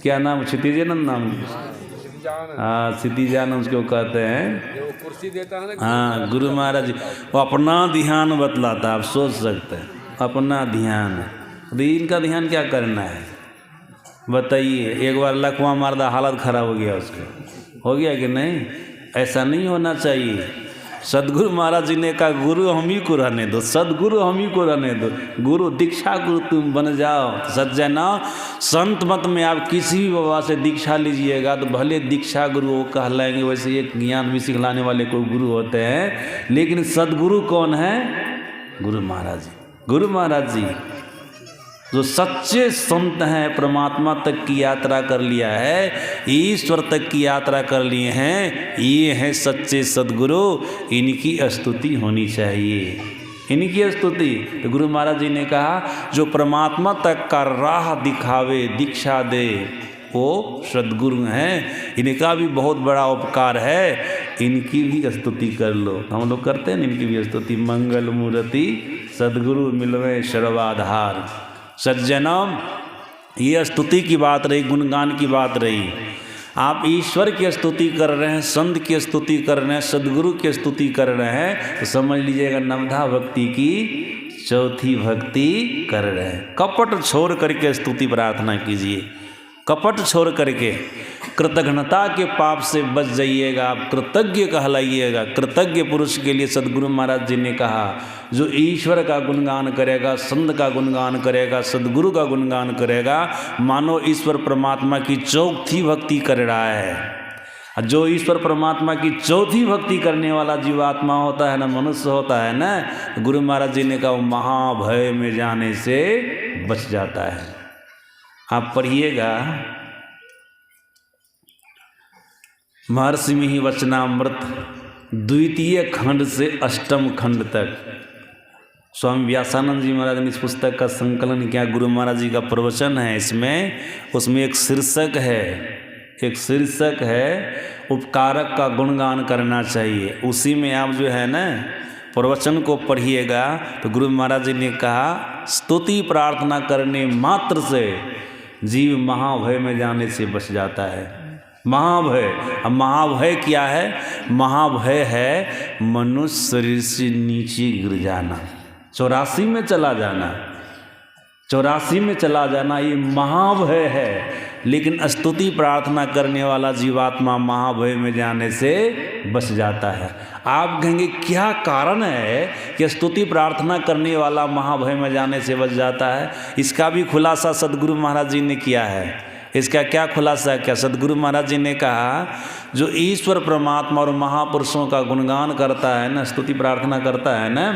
क्या नाम? क्षितिजानंद नाम? हाँ, क्षितिजानंद उसको कहते हैं, कुर्सी देता है ना। हाँ, गुरु महाराज वो अपना ध्यान बतलाता, आप सोच सकते हैं, अपना ध्यान। तो इनका ध्यान क्या करना है बताइए? एक बार लकवा मार दा, हालत खराब हो गया उसका, हो गया कि नहीं? ऐसा नहीं होना चाहिए। सद्गुरु महाराज जी ने कहा, गुरु हम ही को रहने दो, सद्गुरु हम ही को रहने दो, गुरु दीक्षा गुरु तुम बन जाओ। सज्जना, संत मत में आप किसी भी बाबा से दीक्षा लीजिएगा तो भले दीक्षा गुरु वो कहलाएंगे, वैसे एक ज्ञान भी सिखलाने वाले कोई गुरु होते हैं, लेकिन सद्गुरु कौन है? गुरु महाराज जी। गुरु महाराज जी जो सच्चे संत हैं, परमात्मा तक की यात्रा कर लिया है, ईश्वर तक की यात्रा कर लिए हैं, ये हैं सच्चे सद्गुरु। इनकी स्तुति होनी चाहिए, इनकी स्तुति। तो गुरु महाराज जी ने कहा, जो परमात्मा तक का राह दिखावे, दीक्षा दे, वो सद्गुरु हैं। इनका भी बहुत बड़ा उपकार है, इनकी भी स्तुति कर लो। हम लोग करते हैं इनकी भी स्तुति। मंगल मूर्ति सद्गुरु मिलवे सर्वाधार। सज्जनम, ये स्तुति की बात रही, गुणगान की बात रही। आप ईश्वर की स्तुति कर रहे हैं, संत की स्तुति कर रहे हैं, सद्गुरु की स्तुति कर रहे हैं, तो समझ लीजिएगा नवधा भक्ति की चौथी भक्ति कर रहे हैं। कपट छोड़ करके स्तुति प्रार्थना कीजिए, कपट छोड़ करके कृतज्ञता के पाप से बच जाइएगा, आप कृतज्ञ कहलाइएगा। कृतज्ञ पुरुष के लिए सद्गुरु महाराज जी ने कहा, जो ईश्वर का गुणगान करेगा, संत का गुणगान करेगा, सद्गुरु का गुणगान करेगा, मानो ईश्वर परमात्मा की चौथी भक्ति कर रहा है। जो ईश्वर परमात्मा की चौथी भक्ति करने वाला जीवात्मा होता है ना, मनुष्य होता है ना, गुरु महाराज जी ने कहा वो महाभय में जाने से बच जाता है। आप पढ़िएगा महर्षि मिहि वचनामृत द्वितीय खंड से अष्टम खंड तक स्वामी व्यासानंद जी महाराज ने इस पुस्तक का संकलन किया। गुरु महाराज जी का प्रवचन है इसमें, उसमें एक शीर्षक है उपकारक का गुणगान करना चाहिए। उसी में आप जो है ना प्रवचन को पढ़िएगा तो गुरु महाराज जी ने कहा स्तुति प्रार्थना करने मात्र से जीव महाभय में जाने से बच जाता है। महाभय, अब महाभय क्या है? महाभय है मनुष्य शरीर से नीचे गिर जाना, 84 में चला जाना, 84 में चला जाना, ये महाभय है। लेकिन स्तुति प्रार्थना करने वाला जीवात्मा महाभय में जाने से बच जाता है। आप कहेंगे क्या कारण है कि स्तुति प्रार्थना करने वाला महाभय में जाने से बच जाता है? इसका भी खुलासा सदगुरु महाराज जी ने किया है। इसका क्या खुलासा है? क्या सदगुरु महाराज जी ने कहा जो ईश्वर परमात्मा और महापुरुषों का गुणगान करता है ना, स्तुति प्रार्थना करता है ना,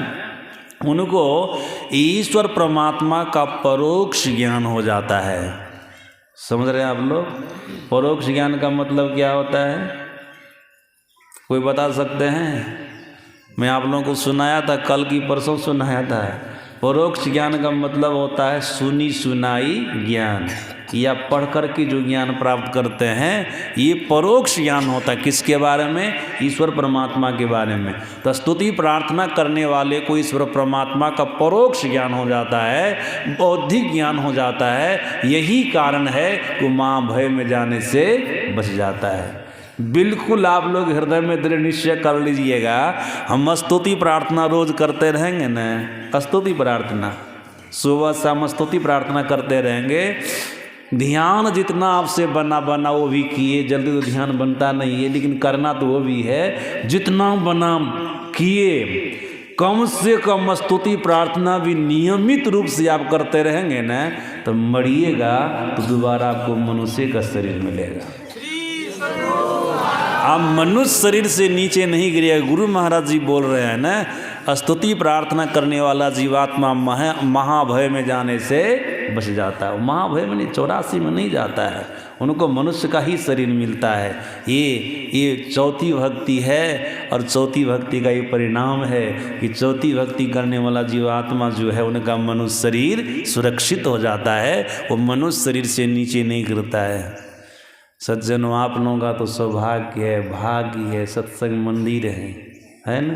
उनको ईश्वर परमात्मा का परोक्ष ज्ञान हो जाता है। समझ रहे हैं आप लोग? परोक्ष ज्ञान का मतलब क्या होता है? कोई बता सकते हैं? मैं आप लोगों को सुनाया था, कल की परसों सुनाया था। परोक्ष ज्ञान का मतलब होता है सुनी सुनाई ज्ञान, या पढ़ कर के जो ज्ञान प्राप्त करते हैं, ये परोक्ष ज्ञान होता है। किसके बारे में? ईश्वर परमात्मा के बारे में। तो स्तुति प्रार्थना करने वाले को ईश्वर परमात्मा का परोक्ष ज्ञान हो जाता है, बौद्धिक ज्ञान हो जाता है। यही कारण है कि महाभय में जाने से बच जाता है। बिल्कुल आप लोग हृदय में दृढ़ निश्चय कर लीजिएगा, हम स्तुति प्रार्थना रोज करते रहेंगे ना, स्तुति प्रार्थना सुबह शाम स्तुति प्रार्थना करते रहेंगे। ध्यान जितना आपसे बना वो भी किए, जल्दी तो ध्यान बनता नहीं है, लेकिन करना तो वो भी है। जितना बना किए, कम से कम स्तुति प्रार्थना भी नियमित रूप से आप करते रहेंगे ना, तो मरिएगा तो दोबारा आपको मनुष्य का शरीर मिलेगा। आप मनुष्य शरीर से नीचे नहीं गिरेगा। गुरु महाराज जी बोल रहे हैं ना, स्तुति प्रार्थना करने वाला जीवात्मा महाभय में जाने से बच जाता है। महाभय में नहीं, 84 में नहीं जाता है, उनको मनुष्य का ही शरीर मिलता है। ये चौथी भक्ति है, और चौथी भक्ति का ये परिणाम है कि चौथी भक्ति करने वाला जीवात्मा जो है उनका मनुष्य शरीर सुरक्षित हो जाता है, वो मनुष्य शरीर से नीचे नहीं गिरता है। सज्जनों, आप लोगों का तो सौभाग्य है, भाग्य है, सत्संग मंदिर है ना।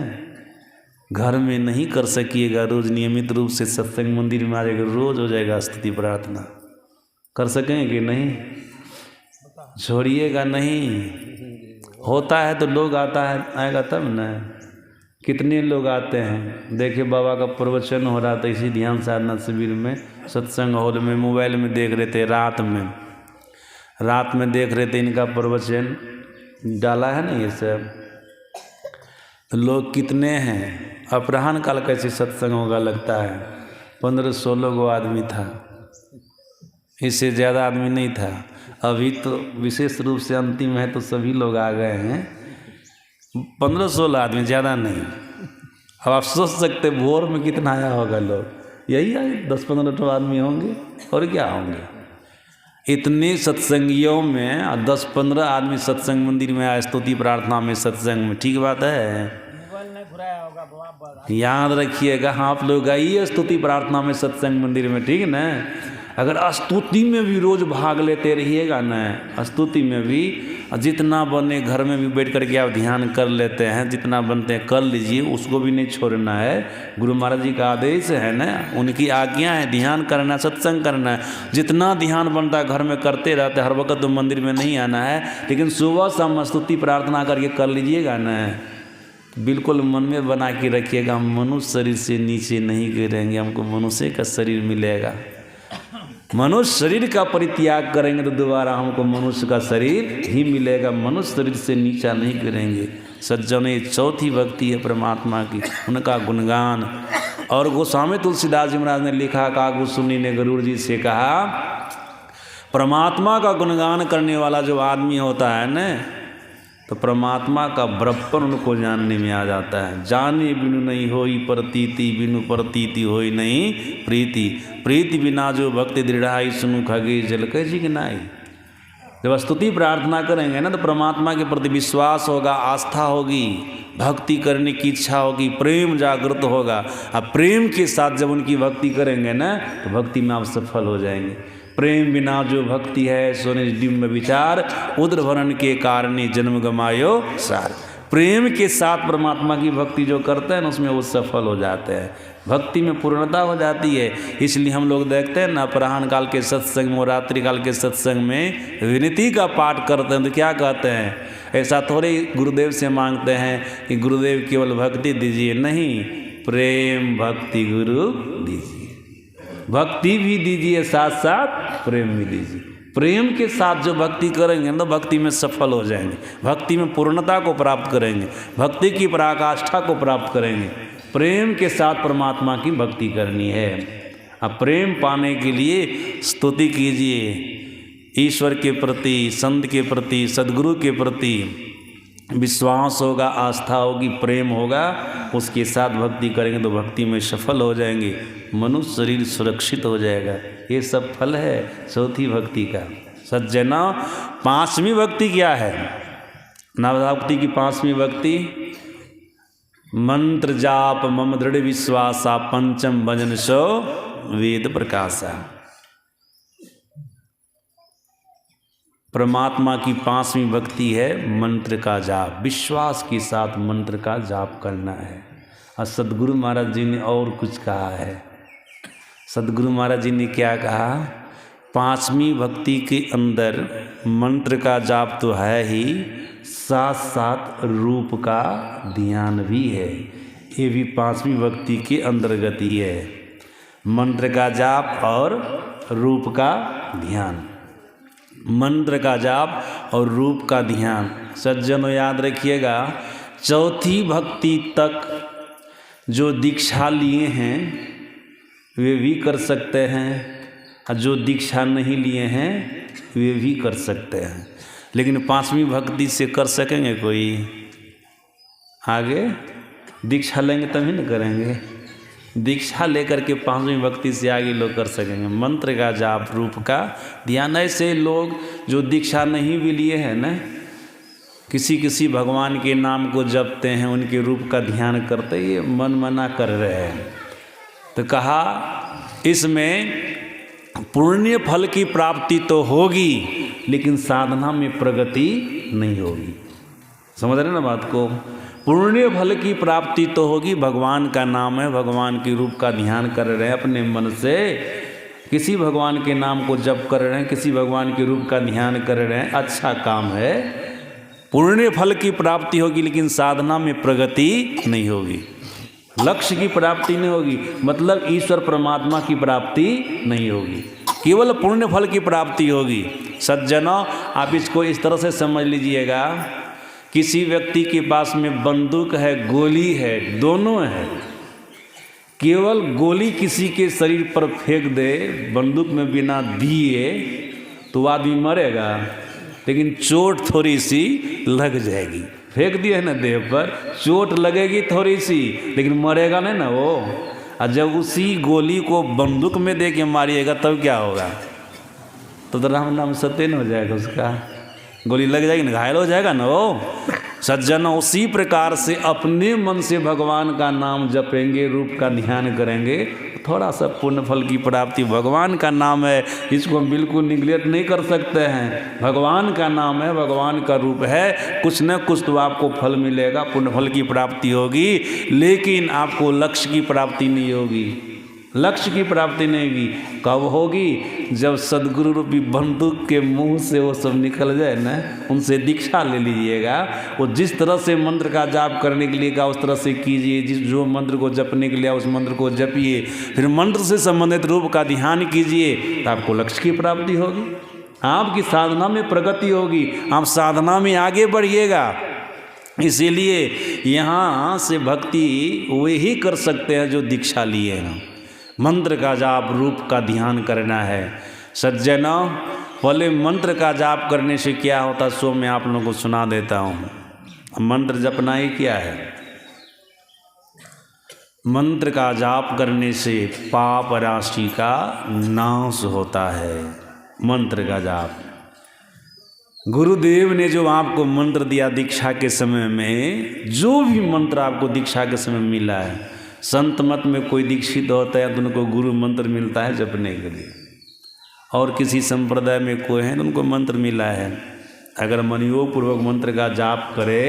घर में नहीं कर सकिएगा रोज नियमित रूप से, सत्संग मंदिर में आ जाएगा, रोज हो जाएगा स्तुति प्रार्थना। कर सकेंगे कि नहीं? छोड़िएगा नहीं। होता है तो लोग आएगा तब ना। कितने लोग आते हैं? देखिए बाबा का प्रवचन हो रहा था इसी ध्यान साधना शिविर में, सत्संग हॉल में, मोबाइल में देख रहे थे, रात में देख रहे थे, इनका प्रवचन डाला है ना ये सब। तो लोग कितने हैं? अपराह्न काल कैसे सत्संग होगा लगता है, 15-16 गो आदमी था, इससे ज़्यादा आदमी नहीं था। अभी तो विशेष रूप से अंतिम है तो सभी लोग आ गए हैं, 15-16 आदमी, ज़्यादा नहीं। अब आप सोच सकते भोर में कितना आया होगा लोग, यही आए 10-15 आदमी होंगे, और क्या होंगे। इतने सत्संगियों में 10-15 आदमी सत्संग मंदिर में आए, स्तुति प्रार्थना में, सत्संग में, ठीक बात है। याद रखिएगा, आप लोग आइए स्तुति प्रार्थना में, सत्संग मंदिर में, ठीक ना। अगर स्तुति में भी रोज भाग लेते रहिएगा ना, स्तुति में भी जितना बने, घर में भी बैठ करके आप ध्यान कर लेते हैं, जितना बनते हैं कर लीजिए, उसको भी नहीं छोड़ना है। गुरु महाराज जी का आदेश है ना, उनकी आज्ञा है, ध्यान करना, सत्संग करना है। जितना ध्यान बनता है घर में करते रहते, हर वक्त तो मंदिर में नहीं आना है, लेकिन सुबह शाम स्तुति प्रार्थना करके कर लीजिएगा ना, बिल्कुल मन में बना के रखिएगा, हम मनुष्य शरीर से नीचे नहीं गिरेंगे, हमको मनुष्य का शरीर मिलेगा। मनुष्य शरीर का परित्याग करेंगे तो दोबारा हमको मनुष्य का शरीर ही मिलेगा, मनुष्य शरीर से नीचा नहीं गिरेंगे। सज्जन, ये चौथी भक्ति है परमात्मा की, उनका गुणगान। और गोस्वामी तुलसीदास जी महाराज ने लिखा, कागु सुनी ने गरुड़ जी से कहा, परमात्मा का गुणगान करने वाला जो आदमी होता है न, तो परमात्मा का बड़प्पन उनको जानने में आ जाता है। जाने बिनु नहीं होई प्रतीति, बिनु प्रतीति होई नहीं प्रीति, प्रीति बिना जो भक्ति दृढ़ाई, सुनु खगे जल के जिगनाई। जब स्तुति प्रार्थना करेंगे ना तो परमात्मा के प्रति विश्वास होगा, आस्था होगी, भक्ति करने की इच्छा होगी, प्रेम जागृत होगा। अब प्रेम के साथ जब उनकी भक्ति करेंगे ना तो भक्ति में आप सफल हो जाएंगे। प्रेम बिना जो भक्ति है सोने डिम्ब विचार, उद्र भरण के कारणे जन्म गमायो सार। प्रेम के साथ परमात्मा की भक्ति जो करते हैं ना उसमें वो सफल हो जाते हैं, भक्ति में पूर्णता हो जाती है। इसलिए हम लोग देखते हैं ना अपराह्न काल के सत्संग में, रात्रि काल के सत्संग में विनती का पाठ करते हैं तो क्या कहते हैं? ऐसा थोड़े गुरुदेव से मांगते हैं कि गुरुदेव केवल भक्ति दीजिए, नहीं, प्रेम भक्ति गुरु दीजिए। भक्ति भी दीजिए साथ साथ प्रेम भी दीजिए। प्रेम के साथ जो भक्ति करेंगे तो भक्ति में सफल हो जाएंगे, भक्ति में पूर्णता को प्राप्त करेंगे, भक्ति की पराकाष्ठा को प्राप्त करेंगे। प्रेम के साथ परमात्मा की भक्ति करनी है। अब प्रेम पाने के लिए स्तुति कीजिए, ईश्वर के प्रति, संत के प्रति, सद्गुरु के प्रति विश्वास होगा, आस्था होगी, प्रेम होगा, उसके साथ भक्ति करेंगे तो भक्ति में सफल हो जाएंगे, मनुष्य शरीर सुरक्षित हो जाएगा। ये सब फल है चौथी भक्ति का। सज्जना, पांचवी भक्ति क्या है? नवभक्ति की पांचवी भक्ति मंत्र जाप मम दृढ़ विश्वासा, पंचम भजन सो वेद प्रकाशा। परमात्मा की पांचवी भक्ति है मंत्र का जाप, विश्वास के साथ मंत्र का जाप करना है। और सद्गुरु महाराज जी ने और कुछ कहा है। सद्गुरु महाराज जी ने क्या कहा? पांचवी भक्ति के अंदर मंत्र का जाप तो है ही, साथ साथ रूप का ध्यान भी है। ये भी पांचवी भक्ति के अंतर्गत ही है, मंत्र का जाप और रूप का ध्यान। मंत्र का जाप और रूप का ध्यान। सज्जनों याद रखिएगा, चौथी भक्ति तक जो दीक्षा लिए हैं वे भी कर सकते हैं, और जो दीक्षा नहीं लिए हैं वे भी कर सकते हैं। लेकिन पांचवी भक्ति से कर सकेंगे कोई? आगे दीक्षा लेंगे तभी न करेंगे। दीक्षा लेकर के पांचवी भक्ति से आगे लोग कर सकेंगे। मंत्र का जाप, रूप का ध्यान। ऐसे लोग जो दीक्षा नहीं भी लिए हैं ना, किसी भगवान के नाम को जपते हैं, उनके रूप का ध्यान करते, ये मन मना कर रहे हैं। तो कहा इसमें पुण्य फल की प्राप्ति तो होगी लेकिन साधना में प्रगति नहीं होगी। समझ रहे ना बात को? पुण्य फल की प्राप्ति तो होगी, भगवान का नाम है, भगवान के रूप का ध्यान कर रहे हैं अपने मन से, किसी भगवान के नाम को जप कर रहे हैं, किसी भगवान के रूप का ध्यान कर रहे हैं, अच्छा काम है। पुण्य फल की प्राप्ति होगी लेकिन साधना में प्रगति नहीं होगी, लक्ष्य की प्राप्ति नहीं होगी, मतलब ईश्वर परमात्मा की प्राप्ति नहीं होगी, केवल पुण्य फल की प्राप्ति होगी। सज्जनों, आप इसको इस तरह से समझ लीजिएगा, किसी व्यक्ति के पास में बंदूक है, गोली है, दोनों है, केवल गोली किसी के शरीर पर फेंक दे बंदूक में बिना दिए तो आदमी मरेगा, लेकिन चोट थोड़ी सी लग जाएगी। फेंक दिए ना देह पर, चोट लगेगी थोड़ी सी लेकिन मरेगा नहीं ना वो। और जब उसी गोली को बंदूक में दे के मारिएगा तब क्या होगा? तो राम नाम सत्य हो जाएगा, उसका गोली लग जाएगी ना, घायल हो जाएगा ना वो। सज्जनों, उसी प्रकार से अपने मन से भगवान का नाम जपेंगे, रूप का ध्यान करेंगे, थोड़ा सा पुण्य फल की प्राप्ति। भगवान का नाम है, इसको हम बिल्कुल निगलेक्ट नहीं कर सकते हैं। भगवान का नाम है, भगवान का रूप है, कुछ न कुछ तो आपको फल मिलेगा, पुण्य फल की प्राप्ति होगी, लेकिन आपको लक्ष्य की प्राप्ति नहीं होगी। लक्ष्य की प्राप्ति नहीं होगी। कब होगी? जब सद्गुरु रूपी बंदूक के मुंह से वो सब निकल जाए ना, उनसे दीक्षा ले लीजिएगा। वो जिस तरह से मंत्र का जाप करने के लिए कहा उस तरह से कीजिए, जो मंत्र को जपने के लिए उस मंत्र को जपिए, फिर मंत्र से संबंधित रूप का ध्यान कीजिए, तो आपको लक्ष्य की प्राप्ति होगी, आपकी साधना में प्रगति होगी, आप साधना में आगे बढ़िएगा। इसीलिए यहाँ से भक्ति वे ही कर सकते हैं जो दीक्षा लिए हैं। मंत्र का जाप, रूप का ध्यान करना है। सज्जनों, पहले मंत्र का जाप करने से क्या होता सो मैं आप लोगों को सुना देता हूँ। मंत्र जपना ही क्या है? मंत्र का जाप करने से पाप राशि का नाश होता है। मंत्र का जाप, गुरुदेव ने जो आपको मंत्र दिया दीक्षा के समय में, जो भी मंत्र आपको दीक्षा के समय मिला है, संत मत में कोई दीक्षित होता है तो उनको गुरु मंत्र मिलता है जपने के लिए, और किसी संप्रदाय में कोई है तो उनको मंत्र मिला है। अगर मनयोग पूर्वक मंत्र का जाप करे,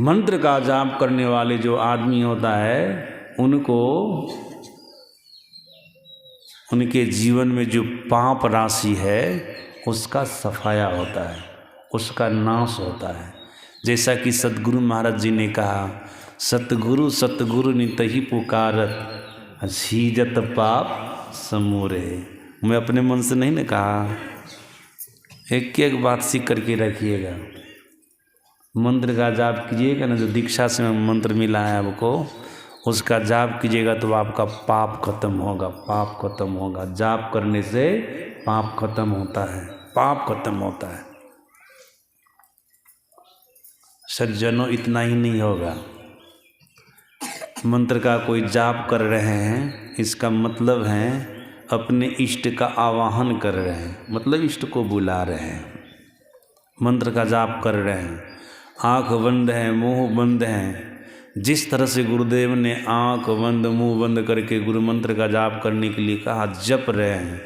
मंत्र का जाप करने वाले जो आदमी होता है उनको उनके जीवन में जो पाप राशि है उसका सफाया होता है, उसका नाश होता है। जैसा कि सतगुरु महाराज जी ने कहा, सतगुरु सतगुरु नितहि पुकारत सीजत पाप समूरे। मैं अपने मन से नहीं ने कहा, एक एक बात सीख करके रखिएगा। मंत्र का जाप कीजिएगा ना, जो दीक्षा से मंत्र मिला है आपको उसका जाप कीजिएगा तो आपका पाप खत्म होगा, पाप खत्म होगा। जाप करने से पाप खत्म होता है, पाप खत्म होता है। सज्जनों, इतना ही नहीं होगा। मंत्र का कोई जाप कर रहे हैं, इसका मतलब है अपने इष्ट का आवाहन कर रहे हैं, मतलब इष्ट को बुला रहे हैं। मंत्र का जाप कर रहे हैं, आँख बंद है, मुंह बंद है। जिस तरह से गुरुदेव ने आँख बंद मुंह बंद करके गुरु मंत्र का जाप करने के लिए कहा, जप रहे हैं,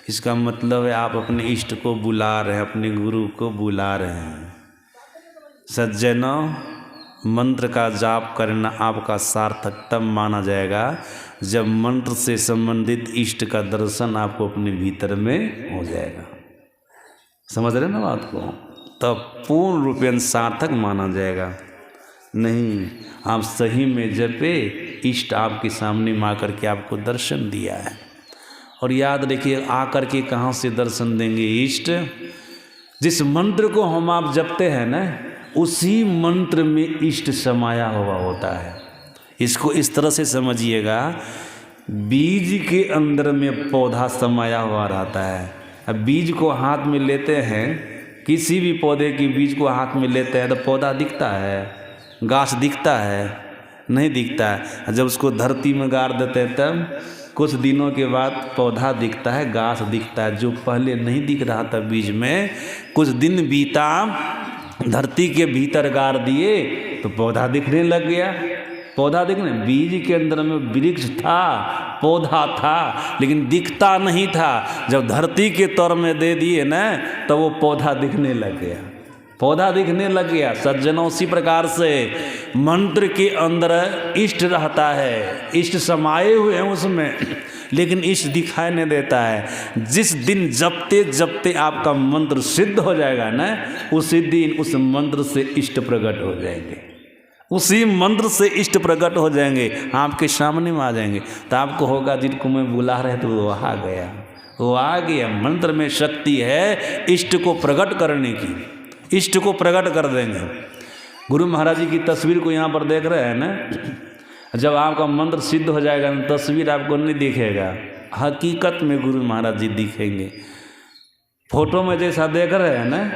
इसका मतलब है आप अपने इष्ट को बुला रहे हैं, अपने गुरु को बुला रहे हैं। सज्जनों, मंत्र का जाप करना आपका सार्थक तब माना जाएगा जब मंत्र से संबंधित इष्ट का दर्शन आपको अपने भीतर में हो जाएगा। समझ रहे ना बात को? तब पूर्ण रूपेण सार्थक माना जाएगा। नहीं, आप सही में जपे, इष्ट आपके सामने में आकर के आपको दर्शन दिया है। और याद रखिए, आकर के कहाँ से दर्शन देंगे इष्ट? जिस मंत्र को हम आप जपते हैं ना, उसी मंत्र में इष्ट समाया हुआ होता है। इसको इस तरह से समझिएगा, बीज के अंदर में पौधा समाया हुआ रहता है। अब बीज को हाथ में लेते हैं, किसी भी पौधे के बीज को हाथ में लेते हैं तो पौधा दिखता है, गाछ दिखता है? नहीं दिखता है। जब उसको धरती में गाड़ देते हैं तब कुछ दिनों के बाद पौधा दिखता है, गाछ दिखता है। जो पहले नहीं दिख रहा था बीज में, कुछ दिन बीता, धरती के भीतर गाड़ दिए तो पौधा दिखने लग गया। पौधा दिखने, बीज के अंदर में वृक्ष था, पौधा था, लेकिन दिखता नहीं था। जब धरती के तौर में दे दिए ना तो वो पौधा दिखने लग गया, पौधा दिखने लग गया। सज्जनों, उसी प्रकार से मंत्र के अंदर इष्ट रहता है, इष्ट समाये हुए हैं उसमें, लेकिन इष्ट दिखाई नहीं देता है। जिस दिन जपते जपते आपका मंत्र सिद्ध हो जाएगा ना, उसी दिन उस मंत्र से इष्ट प्रकट हो जाएंगे, उसी मंत्र से इष्ट प्रकट हो जाएंगे, आपके सामने में आ जाएंगे। तो आपको होगा, जिनको मैं बुला रहे तो वो आ गया, वो आ गया। मंत्र में शक्ति है इष्ट को प्रकट करने की, इष्ट को प्रकट कर देंगे। गुरु महाराज जी की तस्वीर को यहाँ पर देख रहे हैं ना, जब आपका मंत्र सिद्ध हो जाएगा ना, तस्वीर आपको नहीं दिखेगा, हकीकत में गुरु महाराज जी दिखेंगे। फोटो में जैसा देख रहे हैं ना,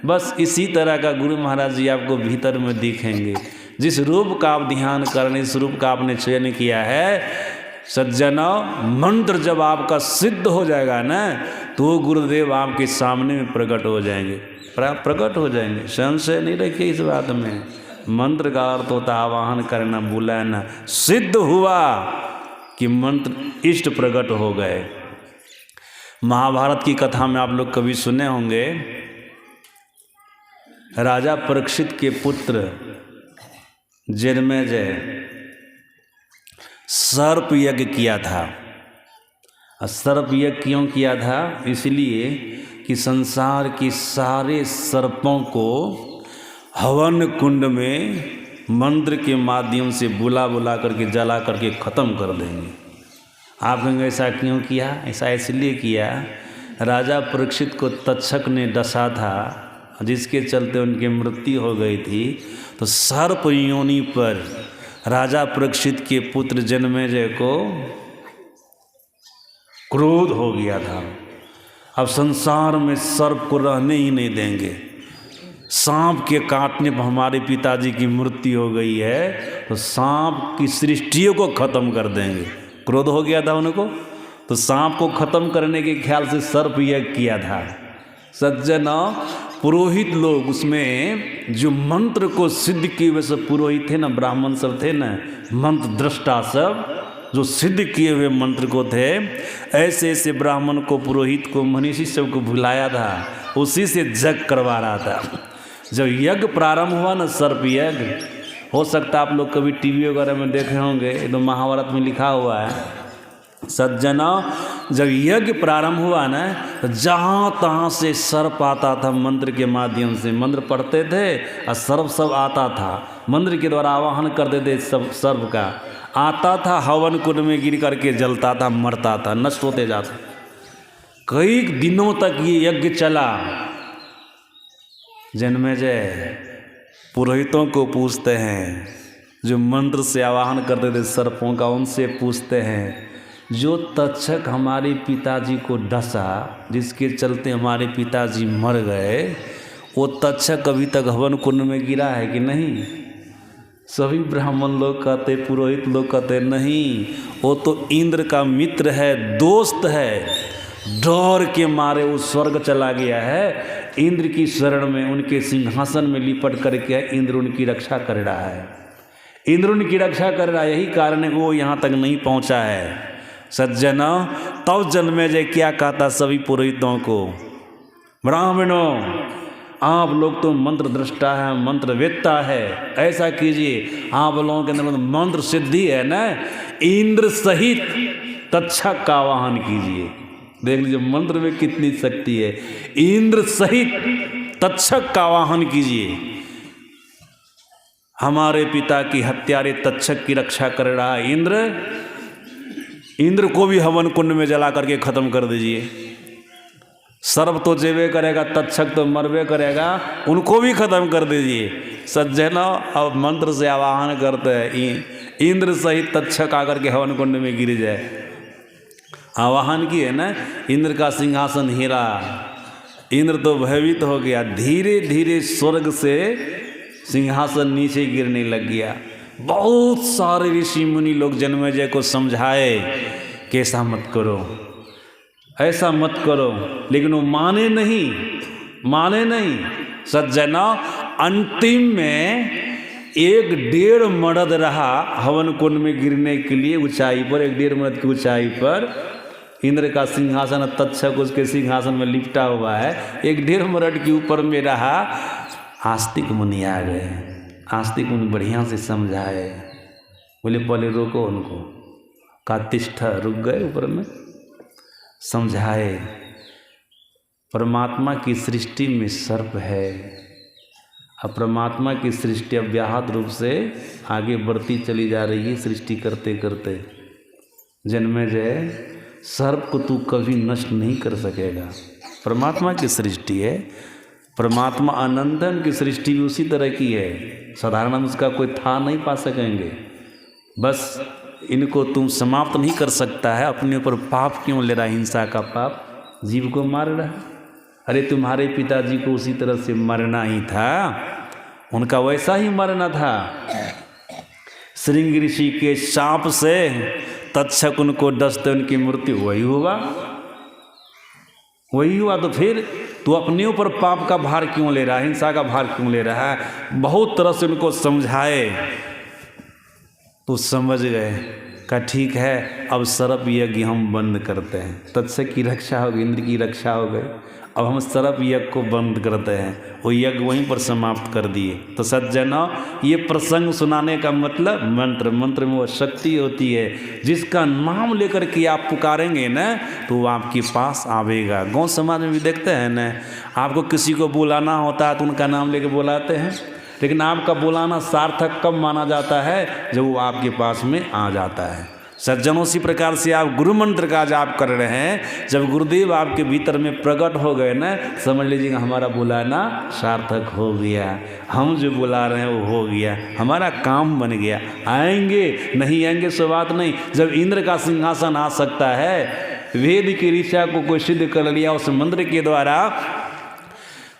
बस इसी तरह का गुरु महाराज जी आपको भीतर में दिखेंगे। जिस रूप का आप ध्यान करने, इस रूप का आपने चयन किया है, सज्जनों, मंत्र जब आपका सिद्ध हो जाएगा ना, तो गुरुदेव आपके सामने में प्रकट हो जाएंगे, प्रकट हो जाएंगे। संशय नहीं रखिए इस बात में। मंत्र का अर्थ होता है आवाहन करना, बुलाना। सिद्ध हुआ कि मंत्र इष्ट प्रकट हो गए। महाभारत की कथा में आप लोग कभी सुने होंगे, राजा परीक्षित के पुत्र जन्मेजय सर्प यज्ञ किया था। सर्प यज्ञ क्यों किया था? इसलिए कि संसार के सारे सर्पों को हवन कुंड में मंत्र के माध्यम से बुला बुला करके जला करके ख़त्म कर देंगे। आप कहेंगे ऐसा क्यों किया? ऐसा इसलिए किया, राजा परीक्षित को तक्षक ने डसा था, जिसके चलते उनकी मृत्यु हो गई थी। तो सर्प योनि पर राजा परीक्षित के पुत्र जन्मेजय को क्रोध हो गया था। अब संसार में सर्प को रहने ही नहीं देंगे। सांप के काटने पर हमारे पिताजी की मृत्यु हो गई है तो सांप की सृष्टियों को खत्म कर देंगे। क्रोध हो गया था उनको, तो सांप को खत्म करने के ख्याल से सर्प यज्ञ किया था। सज्जन, पुरोहित लोग उसमें जो मंत्र को सिद्ध किए हुए सब पुरोहित थे ना, ब्राह्मण सब थे ना, मंत्र दृष्टा सब जो सिद्ध किए हुए मंत्र को थे, ऐसे ऐसे ब्राह्मण को, पुरोहित को, मनीषी सब को बुलाया था, उसी से यज्ञ करवा रहा था। जब यज्ञ प्रारंभ हुआ ना, सर्प यज्ञ, हो सकता आप लोग कभी टीवी वगैरह में देखे होंगे, एकदम महाभारत में लिखा हुआ है। सज्जना, जब यज्ञ प्रारंभ हुआ ना, तो जहाँ तहाँ से सर्प आता था मंत्र के माध्यम से। मंत्र पढ़ते थे और सर्प सब आता था, मंत्र के द्वारा आवाहन करते थे। सब सर्प का आता था, हवन कुंड में गिर करके जलता था, मरता था, नष्ट होते जाता। कई दिनों तक ये यज्ञ चला। जन्मेजय पुरोहितों को पूछते हैं, जो मंत्र से आवाहन करते थे सर्पों का, उनसे पूछते हैं, जो तक्षक हमारे पिताजी को डसा, जिसके चलते हमारे पिताजी मर गए, वो तक्षक अभी तक हवन कुंड में गिरा है कि नहीं? सभी ब्राह्मण लोग कहते, पुरोहित लोग कहते, नहीं, वो तो इंद्र का मित्र है, दोस्त है, डर के मारे वो स्वर्ग चला गया है। इंद्र की शरण में, उनके सिंहासन में लिपट करके इंद्र उनकी रक्षा कर रहा है। इंद्र उनकी रक्षा कर रहा है, यही कारण है वो यहाँ तक नहीं पहुँचा है। सज्जन, तब जन्मेजय क्या कहता सभी पुरोहितों को, ब्राह्मणों, आप लोग तो मंत्र दृष्टा है, मंत्र वेत्ता है, ऐसा कीजिए, आप लोगों के अंदर मंत्र सिद्धि है ना, इंद्र सहित तक्षक का आवाहन कीजिए। देख लीजिए मंत्र में कितनी शक्ति है। इंद्र सहित तक्षक का आवाहन कीजिए। हमारे पिता की हत्यारे तक्षक की रक्षा कर रहा है इंद्र को भी हवन कुंड में जला करके खत्म कर दीजिए। सर्प तो जेबे करेगा, तक्षक तो मरबे करेगा, उनको भी खत्म कर दीजिए। सज्जनों, अब मंत्र से आवाहन करते हैं, इंद्र सहित तक्षक आकर के हवन कुंड में गिर जाए। आवाहन किए ना, इंद्र का सिंहासन हिला। इंद्र तो भयभीत हो गया, धीरे धीरे स्वर्ग से सिंहासन नीचे गिरने लग गया। बहुत सारे ऋषि मुनि लोग जन्मेजय को समझाए कि ऐसा मत करो, ऐसा मत करो, लेकिन वो माने नहीं। सज्जना, अंतिम में 1.5 मर्द रहा हवन कुंड में गिरने के लिए ऊंचाई पर, 1.5 मर्द की ऊंचाई पर इंद्र का सिंहासन, तक्षक उसके सिंहासन में लिपटा हुआ है, 1.5 मर्द के ऊपर में रहा। आस्तिक मुनि आ गए। आस्तिक मुनि बढ़िया से समझाए, बोले पहले रोको उनको, कातिष्ठा, रुक गए ऊपर में, समझाए परमात्मा की सृष्टि में सर्प है। अब परमात्मा की सृष्टि अव्याहत रूप से आगे बढ़ती चली जा रही है, सृष्टि करते करते। जन्मेजय, सर्प को तू कभी नष्ट नहीं कर सकेगा, परमात्मा की सृष्टि है। परमात्मा अनंतन की सृष्टि भी उसी तरह की है, साधारण उसका कोई था नहीं पा सकेंगे। बस इनको तुम समाप्त नहीं कर सकता है। अपने ऊपर पाप क्यों ले रहा है? हिंसा का पाप, जीव को मार रहा है। अरे तुम्हारे पिताजी को उसी तरह से मरना ही था, उनका वैसा ही मरना था। श्रृंग ऋषि के शाप से तक्षक उनको डसते उनकी मृत्यु वही हुआ। तो फिर तू अपने ऊपर पाप का भार क्यों ले रहा है, हिंसा का भार क्यों ले रहा है? बहुत तरह से उनको समझाए तो समझ गए। कहा ठीक है, अब सर्प यज्ञ हम बंद करते हैं। तक्षक की रक्षा हो गई, इंद्र की रक्षा हो गई, अब हम सर्प यज्ञ को बंद करते हैं। वो यज्ञ वहीं पर समाप्त कर दिए। तो सज्जनों, ये प्रसंग सुनाने का मतलब मंत्र में वो शक्ति होती है, जिसका नाम लेकर के आप पुकारेंगे ना तो वो आपके पास आवेगा। गाँव समाज में भी देखते हैं ना, आपको किसी को बुलाना होता है तो उनका नाम लेके बुलाते हैं, लेकिन आपका बुलाना सार्थक कब माना जाता है? जब वो आपके पास में आ जाता है। सज्जनों, उसी प्रकार से आप गुरु मंत्र का जाप कर रहे हैं, जब गुरुदेव आपके भीतर में प्रकट हो गए ना, समझ लीजिएगा हमारा बुलाना सार्थक हो गया। हम जो बुला रहे हैं वो हो गया, हमारा काम बन गया। आएंगे नहीं आएंगे सो बात नहीं। जब इंद्र का सिंहासन आ सकता है वेद की ऋचा को कोई सिद्ध कर लिया, उस मंत्र के द्वारा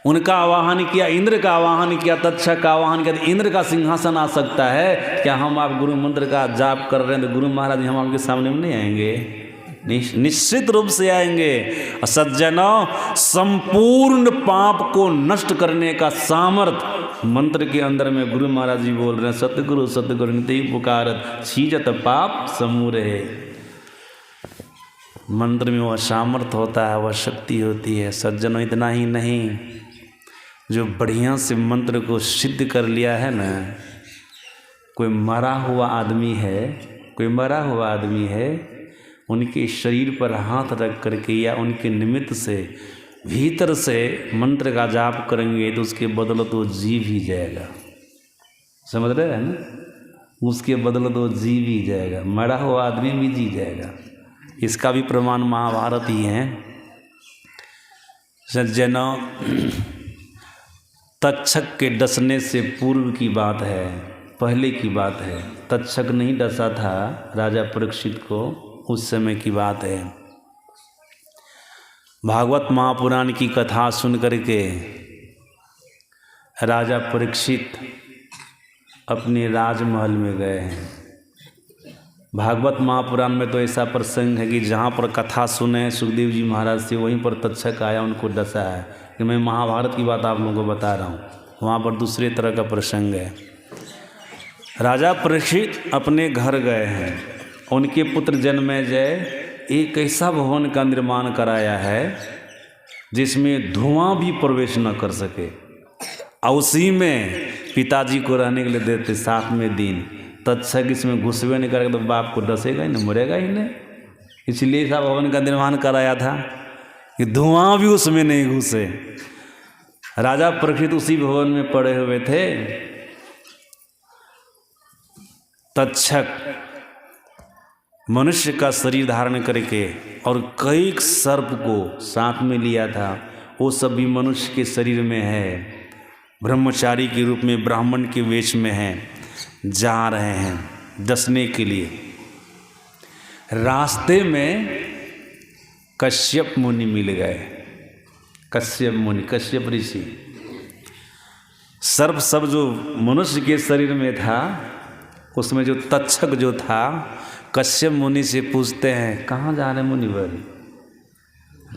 उनका आवाहन किया, इंद्र का आवाहन किया, तक्षक का आवाहन किया, तो इंद्र का सिंहासन आ सकता है क्या? हम आप गुरु मंत्र का जाप कर रहे हैं तो गुरु महाराज हम आपके सामने में नहीं आएंगे? निश्चित रूप से आएंगे। सज्जनों, संपूर्ण पाप को नष्ट करने का सामर्थ्य मंत्र के अंदर में गुरु महाराज जी बोल रहे हैं, सतगुरु सतगुरु नित्य पुकारत छीजत पाप समूरे। मंत्र में वह सामर्थ्य होता है, वह शक्ति होती है। सज्जनों, इतना ही नहीं, जो बढ़िया से मंत्र को सिद्ध कर लिया है ना, कोई मरा हुआ आदमी है, उनके शरीर पर हाथ रख करके या उनके निमित्त से भीतर से मंत्र का जाप करेंगे तो उसके बदौलत वो जी भी जाएगा। समझ रहे हैं ना? उसके बदौलत वो जी भी जाएगा, मरा हुआ आदमी भी जी जाएगा। इसका भी प्रमाण महाभारत ही है। सज्जनों, तक्षक के डसने से पूर्व की बात है, पहले की बात है। तक्षक नहीं डसा था राजा परीक्षित को, उस समय की बात है। भागवत महापुराण की कथा सुन करके राजा परीक्षित अपने राजमहल में गए हैं। भागवत महापुराण में तो ऐसा प्रसंग है कि जहाँ पर कथा सुने सुखदेव जी महाराज से, वहीं पर तक्षक आया, उनको डसा है। कि मैं महाभारत की बात आप लोगों को बता रहा हूँ, वहाँ पर दूसरे तरह का प्रसंग है। राजा परीक्षित अपने घर गए हैं, उनके पुत्र जन्मेजय एक ऐसा भवन का निर्माण कराया है जिसमें धुआं भी प्रवेश न कर सके, और उसी में पिताजी को रहने के लिए देते 7वें दिन। तत्सक इसमें घुसवे नहीं करेगा तो बाप को डसेगा ही नहीं, मरेगा ही नहीं। इसलिए ऐसा भवन का निर्माण कराया था कि धुआं भी उसमें नहीं घुसे। राजा परीक्षित उसी भवन में पड़े हुए थे। तक्षक मनुष्य का शरीर धारण करके और कई सर्प को साथ में लिया था, वो सब भी मनुष्य के शरीर में है। ब्रह्मचारी के रूप में ब्राह्मण के वेश में है, जा रहे हैं डसने के लिए। रास्ते में कश्यप मुनि मिल गए। कश्यप मुनि, कश्यप ऋषि। सर्प सब जो मनुष्य के शरीर में था, उसमें जो तक्षक जो था, कश्यप मुनि से पूछते हैं कहाँ जा रहे मुनि बोले?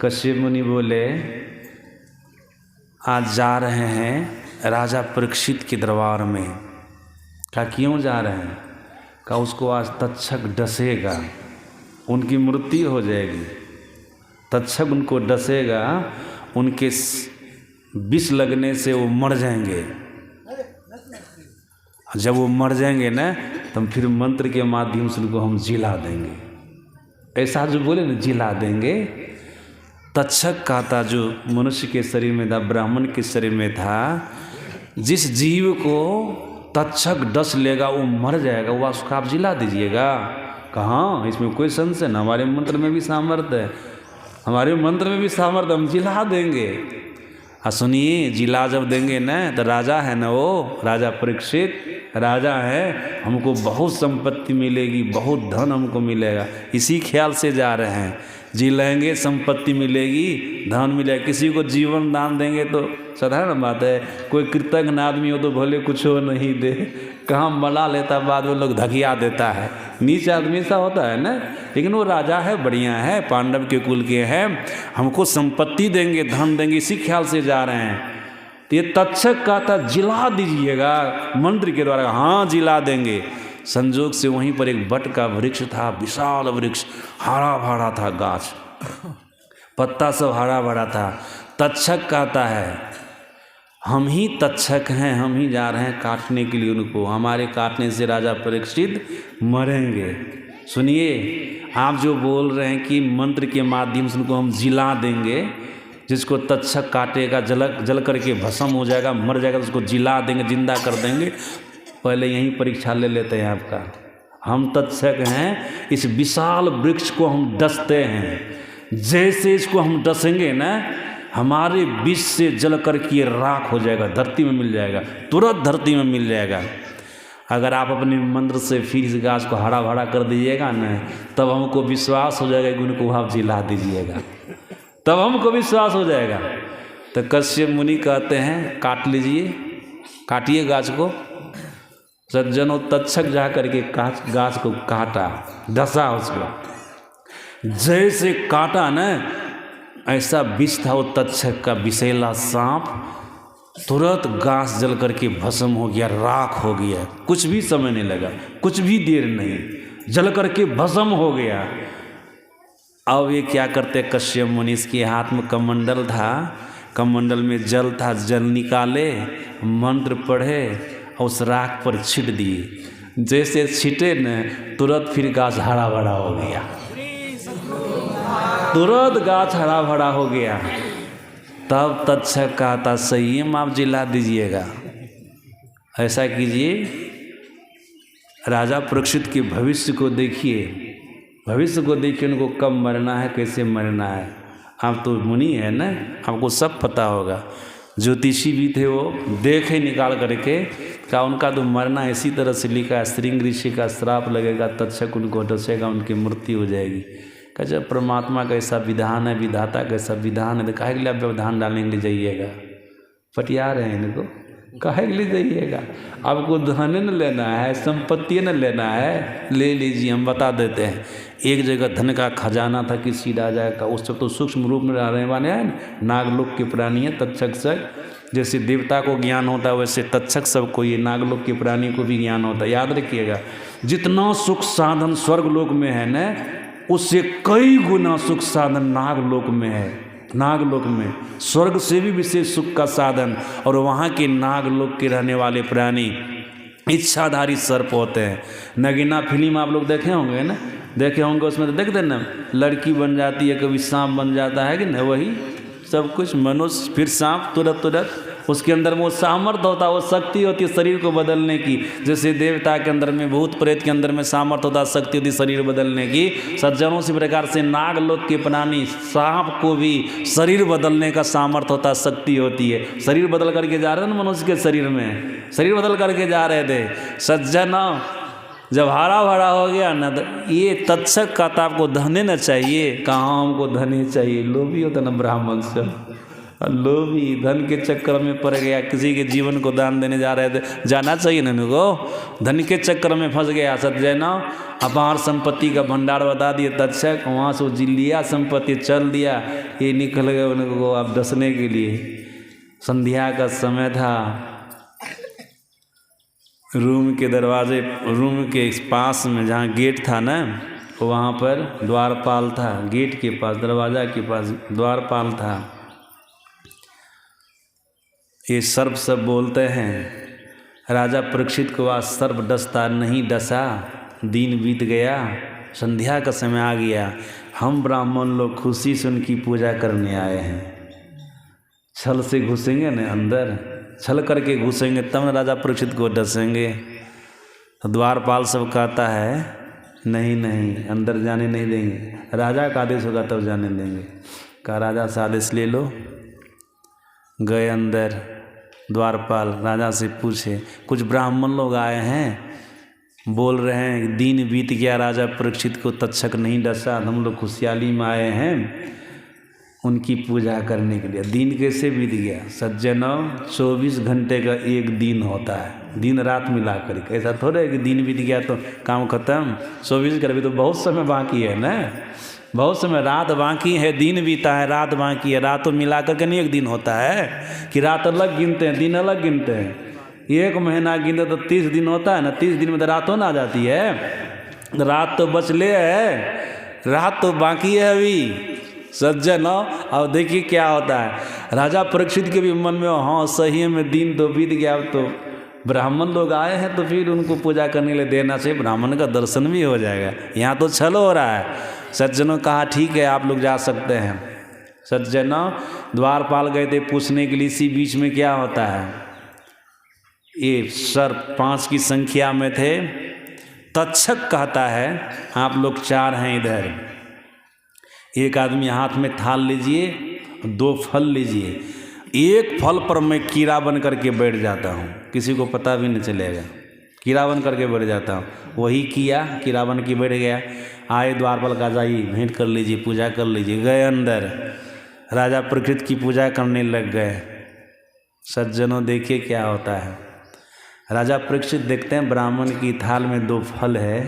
कश्यप मुनि बोले आज जा रहे हैं राजा परीक्षित के दरबार में। क्या क्यों जा रहे हैं? कहा उसको आज तक्षक डसेगा, उनकी मृत्यु हो जाएगी। तक्षक उनको डसेगा, उनके विष लगने से वो मर जाएंगे। जब वो मर जाएंगे ना, तो फिर मंत्र के माध्यम से उनको हम जिला देंगे। ऐसा जो बोले ना, जिला देंगे। तक्षक का था जो मनुष्य के शरीर में था, ब्राह्मण के शरीर में था। जिस जीव को तक्षक डस लेगा वो मर जाएगा, वो उसका आप जिला दीजिएगा। कहाँ? इसमें कोई संशय न, हमारे मंत्र में भी सामर्थ्य है, हमारे मंत्र में भी सामर्थ्य, हम जिला देंगे। सुनिए, जिला जब देंगे ना तो राजा है ना, वो राजा परीक्षित राजा है, हमको बहुत संपत्ति मिलेगी, बहुत धन हमको मिलेगा, इसी ख्याल से जा रहे हैं। जिलाएंगे, संपत्ति मिलेगी, धन मिलेगा। किसी को जीवन दान देंगे तो साधारण बात है, कोई कृतज्ञ आदमी हो तो भले कुछ हो नहीं दे, कहाँ मला लेता, बाद में लोग धकिया देता है। नीच आदमी ऐसा होता है ना, लेकिन वो राजा है, बढ़िया है, पांडव के कुल के हैं, हमको संपत्ति देंगे, धन देंगे, इसी ख्याल से जा रहे हैं। तो ये तक्षक का था जिला दीजिएगा मंत्र के द्वारा। हाँ, जिला देंगे। संजोग से वहीं पर एक बट का वृक्ष था, विशाल वृक्ष, हरा भरा था, गाछ पत्ता सब हरा भरा था। तक्षक कहता है हम ही तक्षक हैं, हम ही जा रहे हैं काटने के लिए उनको, हमारे काटने से राजा परीक्षित मरेंगे। सुनिए, आप जो बोल रहे हैं कि मंत्र के माध्यम से उनको हम जिला देंगे, जिसको तक्षक काटेगा जल करके भस्म हो जाएगा, मर जाएगा, तो उसको जिला देंगे, जिंदा कर देंगे। पहले यहीं परीक्षा ले लेते हैं आपका। हम तक्षक हैं, इस विशाल वृक्ष को हम डसते हैं। जैसे इसको हम डसेंगे ना, हमारे विष से जल करके राख हो जाएगा, धरती में मिल जाएगा, तुरंत धरती में मिल जाएगा। अगर आप अपने मंत्र से फिर इस गाछ को हरा भरा कर दीजिएगा न, तब हमको विश्वास हो जाएगा कि उनको आप जिला दीजिएगा, तब हमको विश्वास हो जाएगा। तो कश्यप मुनि कहते हैं काट लीजिए, काटिए गाछ को। सज्जनों तक्षक जा करके गाछ को काटा, डसा उसको। जैसे काटा न, ऐसा विष था वो तक्षक का विषैला सांप, तुरंत गाछ जल करके भस्म हो गया, राख हो गया। कुछ भी समय नहीं लगा, कुछ भी देर नहीं, जल करके भस्म हो गया। अब ये क्या करते कश्यप मुनि, इसके हाथ में कमंडल था, कमंडल में जल था, जल निकाले, मंत्र पढ़े और उस राख पर छिट दिए। जैसे छिटे न, तुरंत फिर गाछ हरा भरा हो गया, तुरंत गाछ हरा भरा हो गया। तब तक्षक कहता संयम आप जिला दीजिएगा, ऐसा कीजिए। राजा परीक्षित के भविष्य को देखिए, भविष्य को देखिए, उनको कब मरना है, कैसे मरना है। आप तो मुनि है ना, आपको सब पता होगा। ज्योतिषी भी थे, वो देखे निकाल करके कहा उनका तो मरना इसी तरह से लिखा है, श्रृंग ऋषि का श्राप लगेगा, तक्षक उनको डसेगा, उनकी मृत्यु हो जाएगी। कहा जब परमात्मा का ऐसा विधान है, विधाता का ऐसा विधान है, तो काहे के लिए आप व्यवधान डालने के लिए जाइएगा, पटिया रहे हैं इनको, काहे के लिए जाइएगा। आपको धन न लेना है, संपत्ति न लेना है, ले लीजिए, हम बता देते हैं। एक जगह धन का खजाना था किसी राजा का, उस सब तो सूक्ष्म रूप में रहने वाले हैं, नागलोक के प्राणी है तक्षक सब। जैसे देवता को ज्ञान होता है, वैसे तक्षक सबको, ये नागलोक के प्राणी को भी ज्ञान होता है। याद रखिएगा, जितना सुख साधन स्वर्गलोक में है न, उससे कई गुना सुख साधन नागलोक में है। नागलोक में स्वर्ग से भी विशेष सुख का साधन। और वहाँ के नागलोक के रहने वाले प्राणी इच्छाधारी सर्प होते हैं। नगीना फिल्म आप लोग देखे होंगे ना, देखे होंगे, उसमें तो देखते ना, लड़की बन जाती है, कभी सांप बन जाता है कि ना, वही सब कुछ मनुष्य फिर सांप, तुरंत उसके अंदर वो सामर्थ्य होता है, वो शक्ति होती है शरीर को बदलने की। जैसे देवता के अंदर में, भूत प्रेत के अंदर में सामर्थ्य होता है, शक्ति होती है शरीर बदलने की। सज्जनों से प्रकार से नागलोक के प्राणी सांप को भी शरीर बदलने का सामर्थ्य होता है, शक्ति होती है। शरीर बदल करके जा रहे हैं ना, मनुष्य के शरीर में शरीर बदल करके जा रहे थे। सज्जन जब हरा भरा हो गया ना, तो ये तक्षक का था आपको धने न चाहिए, कहाँ हमको धने चाहिए। लोभी होता ना ब्राह्मण से, लोभी धन के चक्कर में पड़ गया, किसी के जीवन को दान देने जा रहे थे, जाना चाहिए ना उनको, धन के चक्कर में फंस गया। सज्जन अपार संपत्ति का भंडार बता दिए तक्षक, वहाँ से वो लिया संपत्ति, चल दिया, ये निकल गए उनको आप डसने के लिए। संध्या का समय था, रूम के दरवाजे, रूम के पास में जहाँ गेट था ना, वहाँ पर द्वारपाल था, गेट के पास, दरवाजा के पास द्वारपाल था। ये सर्प सब बोलते हैं, राजा परीक्षित को आज सर्प डसता नहीं डसा, दिन बीत गया, संध्या का समय आ गया, हम ब्राह्मण लोग खुशी से उनकी पूजा करने आए हैं। छल से घुसेंगे न अंदर, छल करके घुसेंगे तब न राजा परीक्षित को डसेंगे। तो द्वारपाल सब कहता है नहीं नहीं, अंदर जाने नहीं देंगे, राजा का आदेश होगा तब जाने देंगे। कहा राजा से आदेश ले लो। गए अंदर, द्वारपाल राजा से पूछे, कुछ ब्राह्मण लोग आए हैं, बोल रहे हैं दिन बीत गया, राजा परीक्षित को तक्षक नहीं डसा, हम लोग खुशहाली में आए हैं उनकी पूजा करने के लिए। दिन कैसे बीत गया सज्जनों, 24 घंटे का एक दिन होता है, दिन रात मिला करके। ऐसा थोड़ा है कि दिन बीत गया तो काम खत्म, 24 घंटे तो बहुत समय बाकी है ना, बहुत समय, रात बाकी है, दिन बीता है, रात बाकी है। रात तो मिला करके नहीं एक दिन होता है कि रात अलग गिनते हैं, दिन अलग गिनते हैं। एक महीना गिनते तो 30 दिन होता है ना, 30 दिन में तो रात हो ना आ जाती है, रात तो बचले है, रात तो बाकी है अभी। सज्जन अब देखिए क्या होता है, राजा परीक्षित के भी मन में हाँ सही में दिन तो बीत गया, अब तो ब्राह्मण लोग आए हैं तो फिर उनको पूजा करने के लिए देना चाहिए, ब्राह्मण का दर्शन भी हो जाएगा। यहाँ तो छल हो रहा है। सज्जनों कहा ठीक है आप लोग जा सकते हैं। सज्जनों द्वारपाल गए थे पूछने के लिए, इसी बीच में क्या होता है, ये सर्प 5 की संख्या में थे। तक्षक कहता है आप लोग 4 हैं इधर, एक आदमी हाथ में थाल लीजिए, 2 फल लीजिए, एक फल पर मैं कीड़ा बन करके बैठ जाता हूँ, किसी को पता भी नहीं चलेगा। कीड़ा बन करके बैठ जाता हूँ। वही किया, कीड़ा बन के बैठ गया। आए द्वारपाल का जाइए भेंट कर लीजिए, पूजा कर लीजिए। गए अंदर, राजा परीक्षित की पूजा करने लग गए। सज्जनों देखिए क्या होता है। राजा परीक्षित देखते हैं ब्राह्मण की थाल में 2 फल है।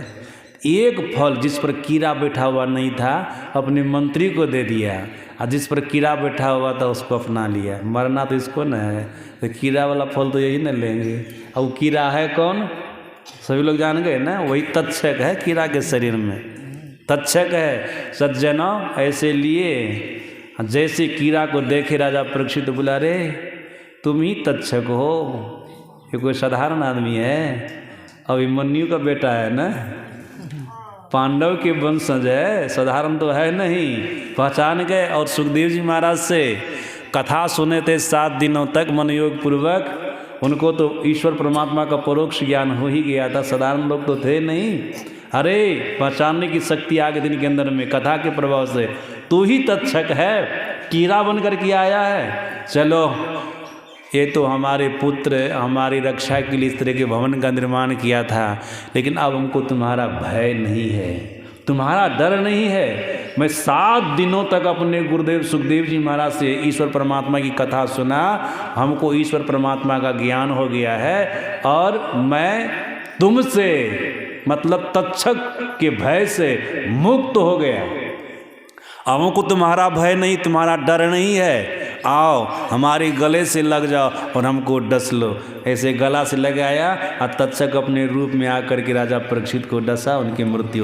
एक फल जिस पर कीड़ा बैठा हुआ नहीं था अपने मंत्री को दे दिया, और जिस पर कीड़ा बैठा हुआ था उसको अपना लिया। मरना तो इसको न है, तो कीड़ा वाला फल तो यही न लेंगे। और वो कीड़ा है कौन, सभी लोग जान गए ना, वही तक्षक है कीड़ा के शरीर में, तक्षक है। सज्जनों ऐसे लिए जैसे कीड़ा को देखे राजा परीक्षित बोला, रे तुम ही तक्षक हो, ये कोई साधारण आदमी है, अभिमन्यु का बेटा है ना, पांडव के वंशज है, साधारण तो है नहीं। पहचान गए। और सुखदेव जी महाराज से कथा सुने थे 7 दिनों तक मनयोग पूर्वक। उनको तो ईश्वर परमात्मा का परोक्ष ज्ञान हो ही गया था, साधारण लोग तो थे नहीं। अरे पहचानने की शक्ति आ गई इनके अंदर में कथा के प्रभाव से। तू ही तक्षक है, कीड़ा बन कर के आया है। चलो ये तो हमारे पुत्र हमारी रक्षा के लिए इस तरह के भवन का निर्माण किया था, लेकिन अब हमको तुम्हारा भय नहीं है, तुम्हारा डर नहीं है। मैं 7 दिनों तक अपने गुरुदेव सुखदेव जी महाराज से ईश्वर परमात्मा की कथा सुना, हमको ईश्वर परमात्मा का ज्ञान हो गया है, और मैं तुमसे मतलब तक्षक के भय से मुक्त हो गया। अब हमको तुम्हारा भय नहीं, तुम्हारा डर नहीं है। आओ हमारे गले से लग जाओ और हमको डस लो। ऐसे गला से लगाया और तक्षक अपने रूप में आकर के राजा परीक्षित को डसा, उनकी मृत्यु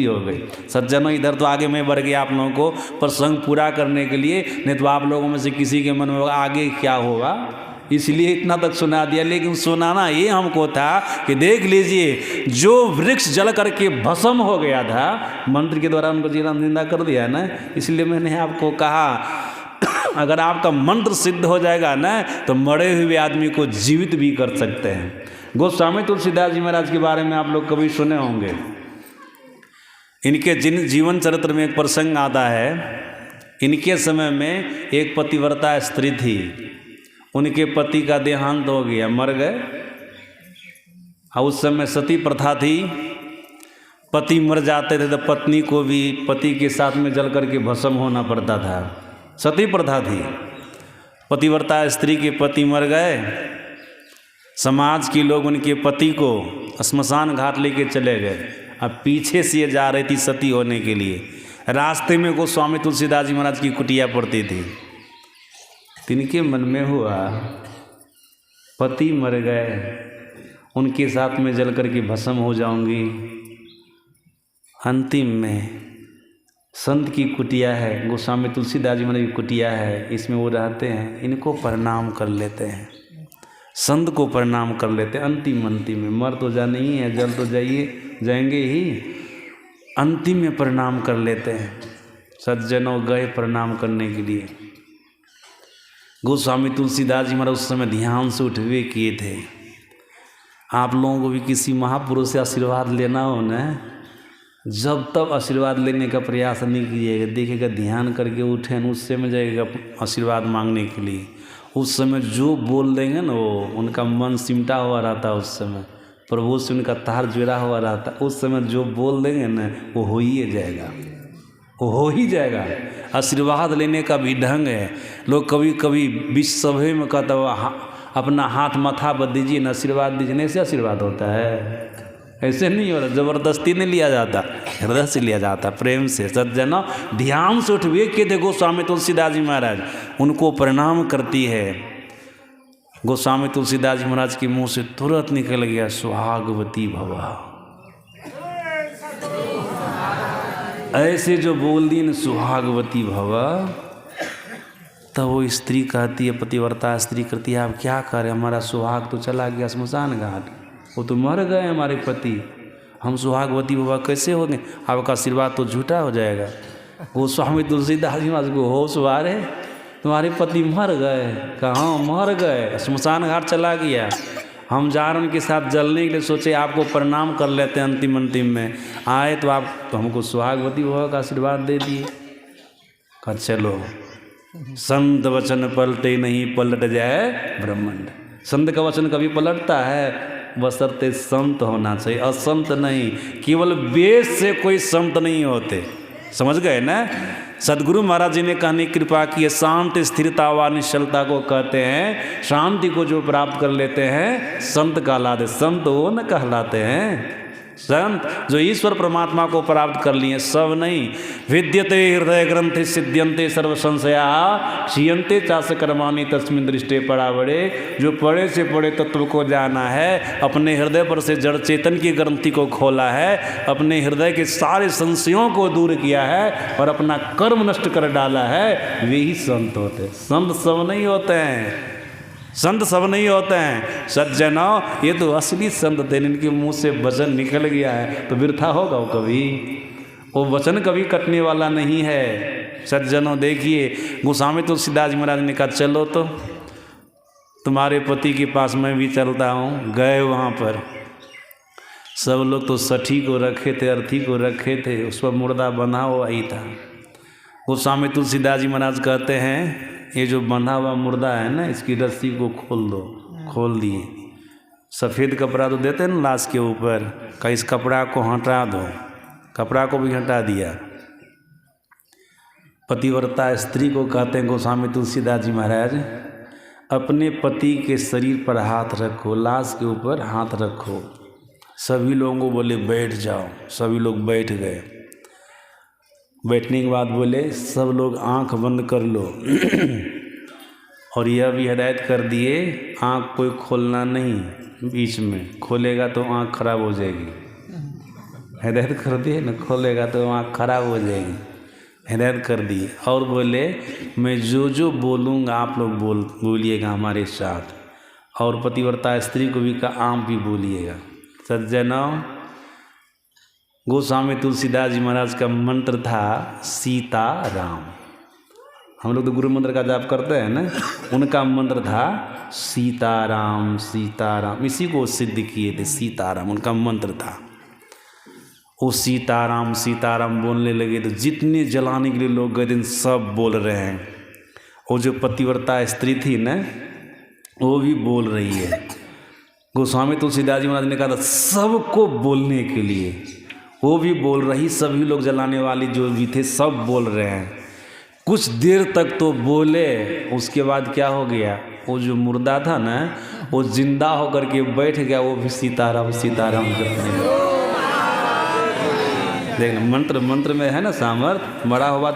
हो गई। सज्जनों इधर तो आगे मैं बढ़ गया आप लोगों को प्रसंग पूरा करने के लिए, नहीं तो आप लोगों में से किसी के मन में आगे क्या होगा, इसलिए इतना तक सुना दिया। लेकिन सुनाना ये हमको था कि देख लीजिए जो वृक्ष जल करके भस्म हो गया था, मंत्र के द्वारा उनको जीवन निंदा कर दिया ना। इसलिए मैंने आपको कहा अगर आपका मंत्र सिद्ध हो जाएगा ना तो मरे हुए आदमी को जीवित भी कर सकते हैं। गोस्वामी तुलसीदास जी महाराज के बारे में आप लोग कभी सुने होंगे। इनके जिन जीवन चरित्र में एक प्रसंग आता है। इनके समय में एक पतिव्रता स्त्री थी, उनके पति का देहांत हो गया, मर गए। और उस समय सती प्रथा थी, पति मर जाते थे तो पत्नी को भी पति के साथ में जल करके भस्म होना पड़ता था। सती प्रथा थी। पतिव्रता स्त्री के पति मर गए, समाज के लोग उनके पति को श्मशान घाट लेके चले गए। अब पीछे से ये जा रही थी सती होने के लिए। रास्ते में गोस्वामी तुलसीदास जी महाराज की कुटिया पड़ती थी। तिनके मन में हुआ पति मर गए, उनके साथ में जल करके भस्म हो जाऊंगी। अंतिम में संत की कुटिया है, गोस्वामी तुलसीदास जी महाराज की कुटिया है, इसमें वो रहते हैं, इनको प्रणाम कर लेते हैं, संत को प्रणाम कर लेते हैं। अंतिम में मर तो जाना ही है, जल तो जाएंगे ही, अंतिम में प्रणाम कर लेते हैं। सज्जनों गए प्रणाम करने के लिए। गोस्वामी तुलसीदास जी महाराज उस समय ध्यान से उठवे किए थे। आप लोगों को भी किसी महापुरुष से आशीर्वाद लेना हो ना, जब तब आशीर्वाद लेने का प्रयास नहीं कीजिएगा। देखिएगा ध्यान करके उठे न, उससे में जाएगा आशीर्वाद मांगने के लिए। उस समय जो बोल देंगे ना, वो उनका मन सिमटा हुआ रहता, उस समय प्रभु से उनका तार जुड़ा हुआ रहता। उस समय जो बोल देंगे ना वो हो ही जाएगा, वो हो ही जाएगा। आशीर्वाद लेने का भी ढंग है। लोग कभी कभी विश्व सभा में कहता हुआ अपना हाथ माथा पर दीजिए ना, आशीर्वाद दीजिए ना, ऐसे आशीर्वाद होता है? ऐसे नहीं होता, ज़बरदस्ती नहीं लिया जाता, हृदय से लिया जाता, प्रेम से। सज्जनों ध्यान से उठवे के थे गोस्वामी तुलसीदास जी महाराज, उनको प्रणाम करती है। गोस्वामी तुलसीदास जी महाराज के मुंह से तुरंत निकल गया सुहागवती भवा। ऐसे जो बोल दी न सुहागवती भवा, तब वो स्त्री कहती है, पतिव्रता स्त्री कहती है, आप क्या करें, हमारा सुहाग तो चला गया श्मशान घाट, वो तो मर गए हमारे पति, हम सुहागवती भवा कैसे हो गए? आपका आशीर्वाद तो झूठा हो जाएगा। वो स्वामी तुलसीदास जी महाराज को होश वारे, तुम्हारे पति मर गए। कहाँ मर गए? श्मशान घाट चला गया। हम जा रहे उनके साथ जलने के लिए, सोचे आपको प्रणाम कर लेते हैं। अंतिम में आए तो आप तो हमको सुहागवती भवा का आशीर्वाद दे दिए। कहा चलो, संत वचन पलटे नहीं, पलट जाए ब्रह्मांड। संत का वचन कभी पलटता है? बशर्ते संत होना चाहिए, असंत नहीं। केवल वेद से कोई संत नहीं होते, समझ गए ना। सदगुरु महाराज जी ने कहने की कृपा की है, शांति स्थिरता व निश्चलता को कहते हैं। शांति को जो प्राप्त कर लेते हैं संत कहलाते, संत वो न कहलाते हैं। संत जो ईश्वर परमात्मा को प्राप्त कर लिए, सब नहीं। विद्यते हृदय ग्रंथि सिद्ध्यंते सर्व संशया क्षीयंते चास कर्माणि तस्मिन् दृष्टे परावड़े। जो पड़े से पड़े तत्व को जाना है, अपने हृदय पर से जड़ चेतन की ग्रंथि को खोला है, अपने हृदय के सारे संशयों को दूर किया है और अपना कर्म नष्ट कर डाला है, वे ही संत होते। संत सब नहीं होते हैं, संत सब नहीं होते हैं। सज्जनों, ये तो असली संत थे, इनके मुंह से वचन निकल गया है तो वृथा होगा वो कभी, वो वचन कभी कटने वाला नहीं है। सज्जनों देखिए, गोस्वामी तुलसीदास महाराज ने कहा चलो तो तुम्हारे पति के पास मैं भी चलता हूँ। गए वहाँ पर, सब लोग तो सठी को रखे थे, अर्थी को रखे थे, उस पर मुर्दा बंधा हुआ ही था। गोस्वामी तुलसीदास जी महाराज कहते हैं ये जो बंधा हुआ मुर्दा है ना, इसकी रस्सी को खोल दो। खोल दिए, सफ़ेद कपड़ा तो देते हैं ना लाश के ऊपर, का इस कपड़ा को हटा दो, कपड़ा को भी हटा दिया। पतिव्रता स्त्री को कहते हैं गोस्वामी तुलसीदास जी महाराज, अपने पति के शरीर पर हाथ रखो, लाश के ऊपर हाथ रखो। सभी लोगों को बोले बैठ जाओ, सभी लोग बैठ गए। बैठने के बाद बोले सब लोग आंख बंद कर लो और यह भी हिदायत कर दिए आंख कोई खोलना नहीं, बीच में खोलेगा तो आंख खराब हो जाएगी। हिदायत कर दिए न, खोलेगा तो आंख खराब हो जाएगी, हिदायत कर दिए। और बोले मैं जो जो बोलूँगा आप लोग बोलिएगा हमारे साथ, और पतिव्रता स्त्री को भी कहा आप भी बोलिएगा। सज्जनों, गोस्वामी तुलसीदास जी महाराज का मंत्र था सीता राम। हम लोग तो गुरु मंत्र का जाप करते हैं ना, उनका मंत्र था सीताराम सीताराम, इसी को सिद्ध किए थे, सीताराम उनका मंत्र था। वो सीताराम सीताराम बोलने लगे तो जितने जलाने के लिए लोग गए दिन सब बोल रहे हैं। वो जो पतिव्रता स्त्री थी ना, वो भी बोल रही है। गोस्वामी तुलसीदास जी महाराज ने कहा था सबको बोलने के लिए, वो भी बोल रही, सभी लोग जलाने वाले जो भी थे सब बोल रहे हैं। कुछ देर तक तो बोले, उसके बाद क्या हो गया, वो जो मुर्दा था ना वो जिंदा होकर के बैठ गया, वो भी सीताराम सीताराम जपने लगा। देखना मंत्र में है ना सामर्थ्य, बड़ा हुआ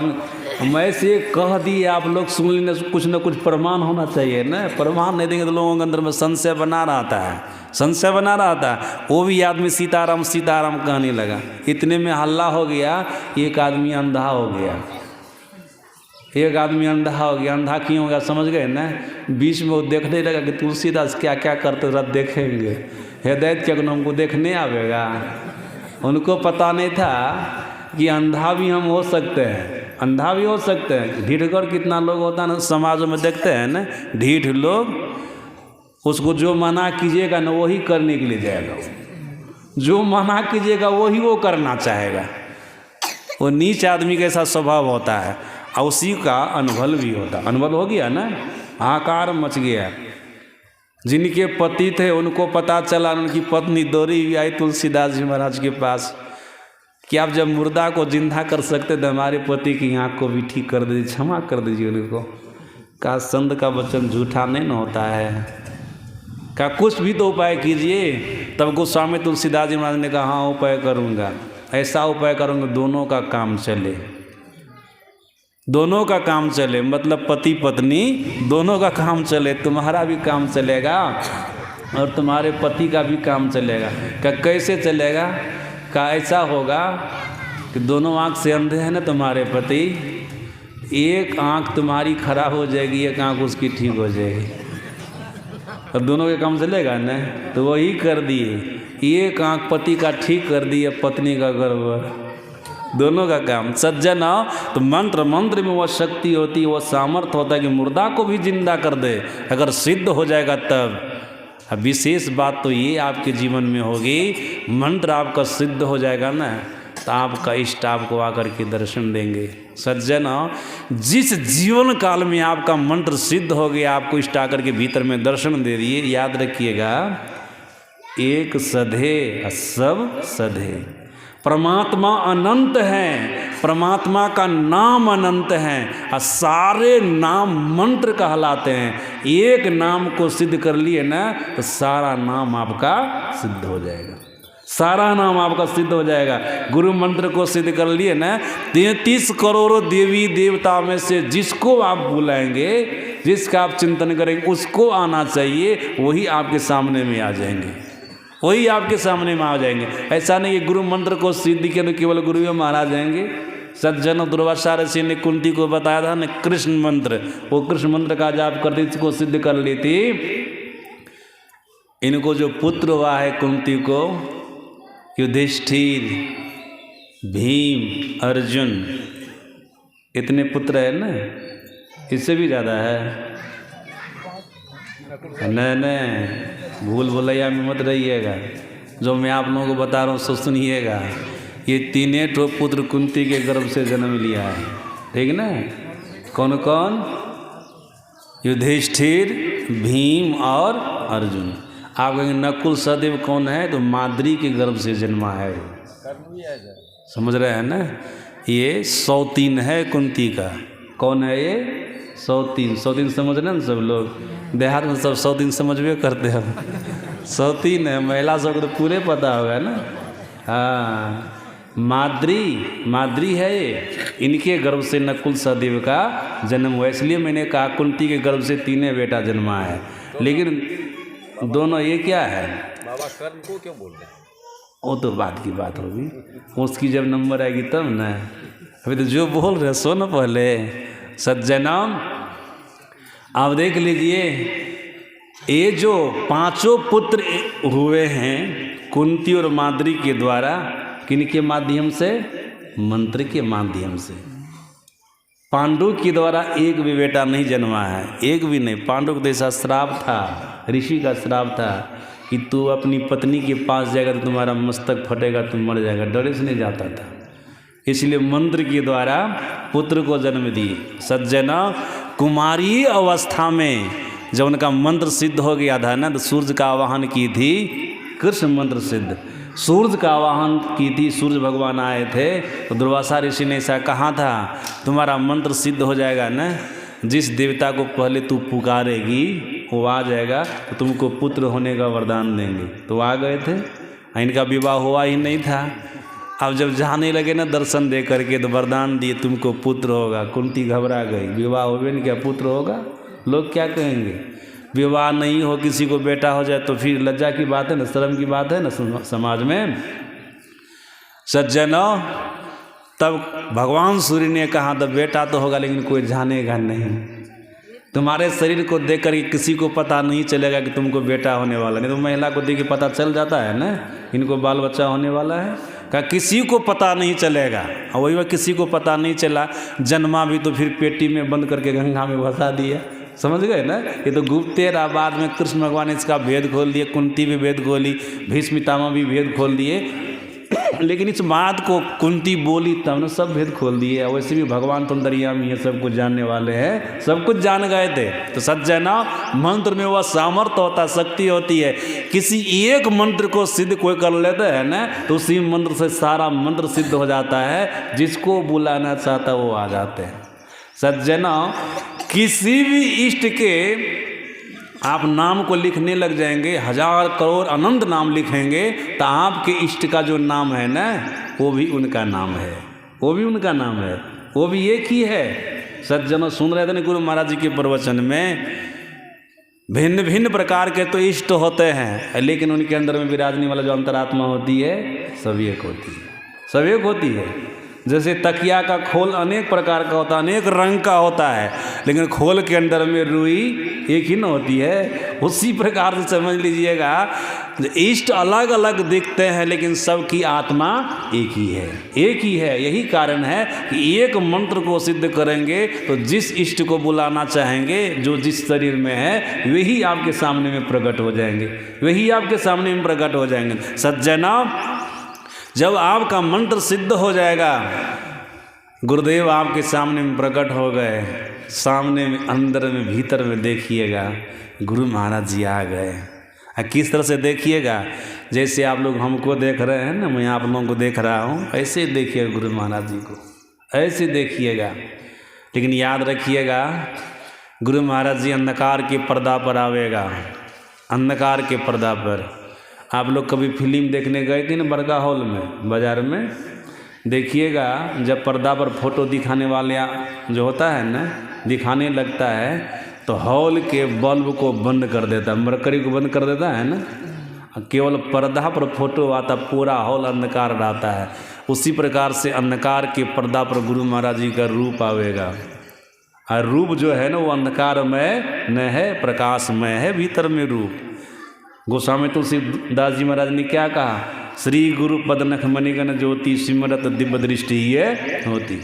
मैं से कह दिए आप लोग सुन लेने, कुछ ना कुछ प्रमाण होना चाहिए ना। प्रमाण नहीं देंगे तो लोगों के अंदर में संशय बना रहता है, संशय बना रहा था। वो भी आदमी सीताराम सीताराम कहने लगा, इतने में हल्ला हो गया, एक आदमी अंधा हो गया। एक आदमी अंधा हो गया। अंधा क्यों हो गया समझ गए ना, बीच में वो देखने लगा कि तुलसीदास क्या क्या करते रह देखेंगे, हिदायत क्या हमको देखने आवेगा। उनको पता नहीं था कि अंधा भी हम हो सकते हैं, अंधा भी हो सकते हैं। ढीठगढ़ कितना लोग होता है ना समाज में, देखते हैं ना ढीठ लोग, उसको जो मना कीजिएगा ना वही करने के लिए जाएगा, जो मना कीजिएगा वही वो करना चाहेगा। वो नीच आदमी का ऐसा स्वभाव होता है, और उसी का अनुभव भी होता है। अनुभव हो गया ना, हाहाकार मच गया। जिनके पति थे उनको पता चला, उनकी पत्नी दौड़ी हुई आई तुलसीदास जी महाराज के पास कि आप जब मुर्दा को जिंदा कर सकते तो हमारे पति की आँख को भी ठीक कर दीजिए, क्षमा कर दीजिए उनको। कहा संत का वचन झूठा नहीं ना होता है, कहा कुछ भी तो उपाय कीजिए। तब गोस्वामी तुलसीदास जी महाराज ने कहा हाँ उपाय करूँगा, ऐसा उपाय करूँगा दोनों का काम चले, दोनों का काम चले, मतलब पति पत्नी दोनों का काम चले। तुम्हारा भी काम चलेगा और तुम्हारे पति का भी काम चलेगा। क्या कैसे चलेगा? का ऐसा होगा कि दोनों आँख से अंधे हैं ना तुम्हारे पति, एक आँख तुम्हारी खराब हो जाएगी, एक आँख उसकी ठीक हो जाएगी, और दोनों के काम चलेगा ना। तो वही कर दिए, एक आँख पति का ठीक कर दिए, पत्नी का गड़बड़, दोनों का काम। सज्जन तो मंत्र में वह शक्ति होती है, वह सामर्थ्य होता है कि मुर्दा को भी जिंदा कर दे, अगर सिद्ध हो जाएगा तब। अब विशेष बात तो ये आपके जीवन में होगी, मंत्र आपका सिद्ध हो जाएगा ना तो आपका इष्ट आपको आकर के दर्शन देंगे। सज्जन जिस जीवन काल में आपका मंत्र सिद्ध हो गया, आपको इष्ट आकर के भीतर में दर्शन दे दिए, याद रखिएगा एक सधे सब सधे। परमात्मा अनंत है, परमात्मा का नाम अनंत है और सारे नाम मंत्र कहलाते हैं। एक नाम को सिद्ध कर लिए ना तो सारा नाम आपका सिद्ध हो जाएगा, सारा नाम आपका सिद्ध हो जाएगा। गुरु मंत्र को सिद्ध कर लिए ना, 33 करोड़ देवी देवता में से जिसको आप बुलाएंगे, जिसका आप चिंतन करेंगे, उसको आना चाहिए, वही आपके सामने में आ जाएंगे, वही आपके सामने में आ जाएंगे। ऐसा नहीं कि गुरु मंत्र को सिद्ध किया तो केवल गुरु महाराज जाएंगे। सज्जन दुर्वासा ऋषि ने कुंती को बताया था न कृष्ण मंत्र, वो कृष्ण मंत्र का जाप करती इसको सिद्ध कर लेती। इनको जो पुत्र हुआ है कुंती को, युधिष्ठिर, भीम, अर्जुन, इतने पुत्र है ना, इससे भी ज़्यादा है। नहीं, भूल भुलैया में मत रहिएगा, जो मैं आप लोगों को बता रहा हूँ सो सुनिएगा। ये तीनों तो पुत्र कुंती के गर्भ से जन्म लिया है, ठीक ना। कौन कौन? युधिष्ठिर, भीम और अर्जुन। आप कहेंगे नकुल सहदेव कौन है? तो माद्री के गर्भ से जन्मा है, समझ रहे हैं ना। ये सौतीन है कुंती का। कौन है ये? सौतीन। सौतीन समझ रहे हैं ना सब लोग, देहात में सब सौतीन समझबे करते हैं। सौतीन है, महिला सबको तो पूरे पता होगा ना। हाँ, माद्री है ये, इनके गर्भ से नकुल सहदेव का जन्म हुआ। इसलिए मैंने कहा कुंती के गर्भ से तीनों बेटा जन्मा है, लेकिन दोनों ये क्या है? बाबा कर्ण को क्यों बोल रहे हैं? वो तो बात की बात होगी, उसकी जब नंबर आएगी तब ना। अभी तो जो बोल रहे सो ना पहले। सज्जनों, आप देख लीजिए, ये जो पांचों पुत्र हुए हैं कुंती और माद्री के द्वारा, किनके माध्यम से? मंत्र के माध्यम से। पांडु के द्वारा एक भी बेटा नहीं जन्मा है, एक भी नहीं। पांडु को ऐसा श्राप था, ऋषि का श्राप था कि तू अपनी पत्नी के पास जाएगा तो तुम्हारा मस्तक फटेगा, तुम मर जाएगा, डरे से नहीं जाता था। इसलिए मंत्र के द्वारा पुत्र को जन्म दिए। सज्जना, कुमारी अवस्था में जब उनका मंत्र सिद्ध हो गया था ना, तो सूर्य का आवाहन की थी, कृष्ण मंत्र सिद्ध। सूर्य का आवाहन की थी, सूर्य भगवान आए थे, तो दुर्वासा ऋषि ने ऐसा कहा था, तुम्हारा मंत्र सिद्ध हो जाएगा ना, जिस देवता को पहले तू पुकारेगी वो आ जाएगा, तो तुमको पुत्र होने का वरदान देंगे। तो आ गए थे, इनका विवाह हुआ ही नहीं था। अब जब जाने लगे ना दर्शन दे करके, तो वरदान दिए तुमको पुत्र होगा। कुंती घबरा गई, विवाह हो नहीं, क्या पुत्र होगा? लोग क्या कहेंगे? विवाह नहीं हो, किसी को बेटा हो जाए तो फिर लज्जा की बात है ना, शर्म की बात है ना समाज में। सज्जनों, तब भगवान सूर्य ने कहा था बेटा तो होगा लेकिन कोई जानेगा नहीं। तुम्हारे शरीर को देख कर किसी को पता नहीं चलेगा कि तुमको बेटा होने वाला। नहीं तो महिला को देख के पता चल जाता है ना, इनको बाल बच्चा होने वाला है। क्या किसी को पता नहीं चलेगा? और वही वह किसी को पता नहीं चला, जन्मा भी तो फिर पेटी में बंद करके गंगा में भसा दिया। समझ गए ना। ये तो गुप्तेरा, बाद में कृष्ण भगवान ने इसका भेद खोल दिया, कुंती भी भेद खोली, भीष्म पितामह भी भेद खोल दिए। लेकिन इस बात को कुंती बोली तब ना सब भेद खोल दिए। वैसे भी भगवान तो अंतर्यामी है, सब कुछ जानने वाले हैं, सब कुछ जान गए थे। तो सज्जना, मंत्र में वह सामर्थ्य होता है, शक्ति होती है। किसी एक मंत्र को सिद्ध कोई कर लेता है ना, तो उसी मंत्र से सारा मंत्र सिद्ध हो जाता है। जिसको बुलाना चाहता वो आ जाते हैं। सज्जना, किसी भी इष्ट के आप नाम को लिखने लग जाएंगे, 1000 करोड़ अनंत नाम लिखेंगे, तो आपके इष्ट का जो नाम है ना, वो भी उनका नाम है, वो भी उनका नाम है, वो भी एक ही है। सज्जनों, सुन रहे थे ना गुरु महाराज जी के प्रवचन में, भिन्न भिन्न प्रकार के तो इष्ट होते हैं, लेकिन उनके अंदर में विराजने वाला जो अंतरात्मा होती है सब एक होती है, सब एक होती है। जैसे तकिया का खोल अनेक प्रकार का होता है, अनेक रंग का होता है, लेकिन खोल के अंदर में रुई एक ही न होती है। उसी प्रकार से समझ लीजिएगा, इष्ट अलग अलग दिखते हैं लेकिन सबकी आत्मा एक ही है, एक ही है। यही कारण है कि एक मंत्र को सिद्ध करेंगे तो जिस इष्ट को बुलाना चाहेंगे, जो जिस शरीर में है, वही आपके सामने में प्रकट हो जाएंगे, वही आपके सामने में प्रकट हो जाएंगे। सज्जना, जब आपका मंत्र सिद्ध हो जाएगा, गुरुदेव आपके सामने में प्रकट हो गए, सामने में, अंदर में, भीतर में देखिएगा गुरु महाराज जी आ गए। किस तरह से देखिएगा, जैसे आप लोग हमको देख रहे हैं ना, मैं आप लोगों को देख रहा हूँ, ऐसे देखिएगा गुरु महाराज जी को, ऐसे देखिएगा। लेकिन याद रखिएगा, गुरु महाराज जी अंधकार के पर्दा पर आवेगा, अंधकार के पर्दा पर। आप लोग कभी फिल्म देखने गए थे ना बड़का हॉल में, बाज़ार में, देखिएगा जब पर्दा पर फोटो दिखाने वाले जो होता है ना, दिखाने लगता है तो हॉल के बल्ब को बंद कर देता है, मरकरी को बंद कर देता है ना, केवल पर्दा पर फोटो आता, पूरा हॉल अंधकार रहता है। उसी प्रकार से अंधकार के पर्दा पर गुरु महाराज जी का रूप आवेगा। और रूप जो है ना वो अंधकारमय न है, प्रकाशमय है, भीतर में रूप। गोस्वामी तुलसीदास जी महाराज ने क्या कहा, श्री गुरु पदनख मणिगण ज्योति सिमरत दिव्य दृष्टि ये होती।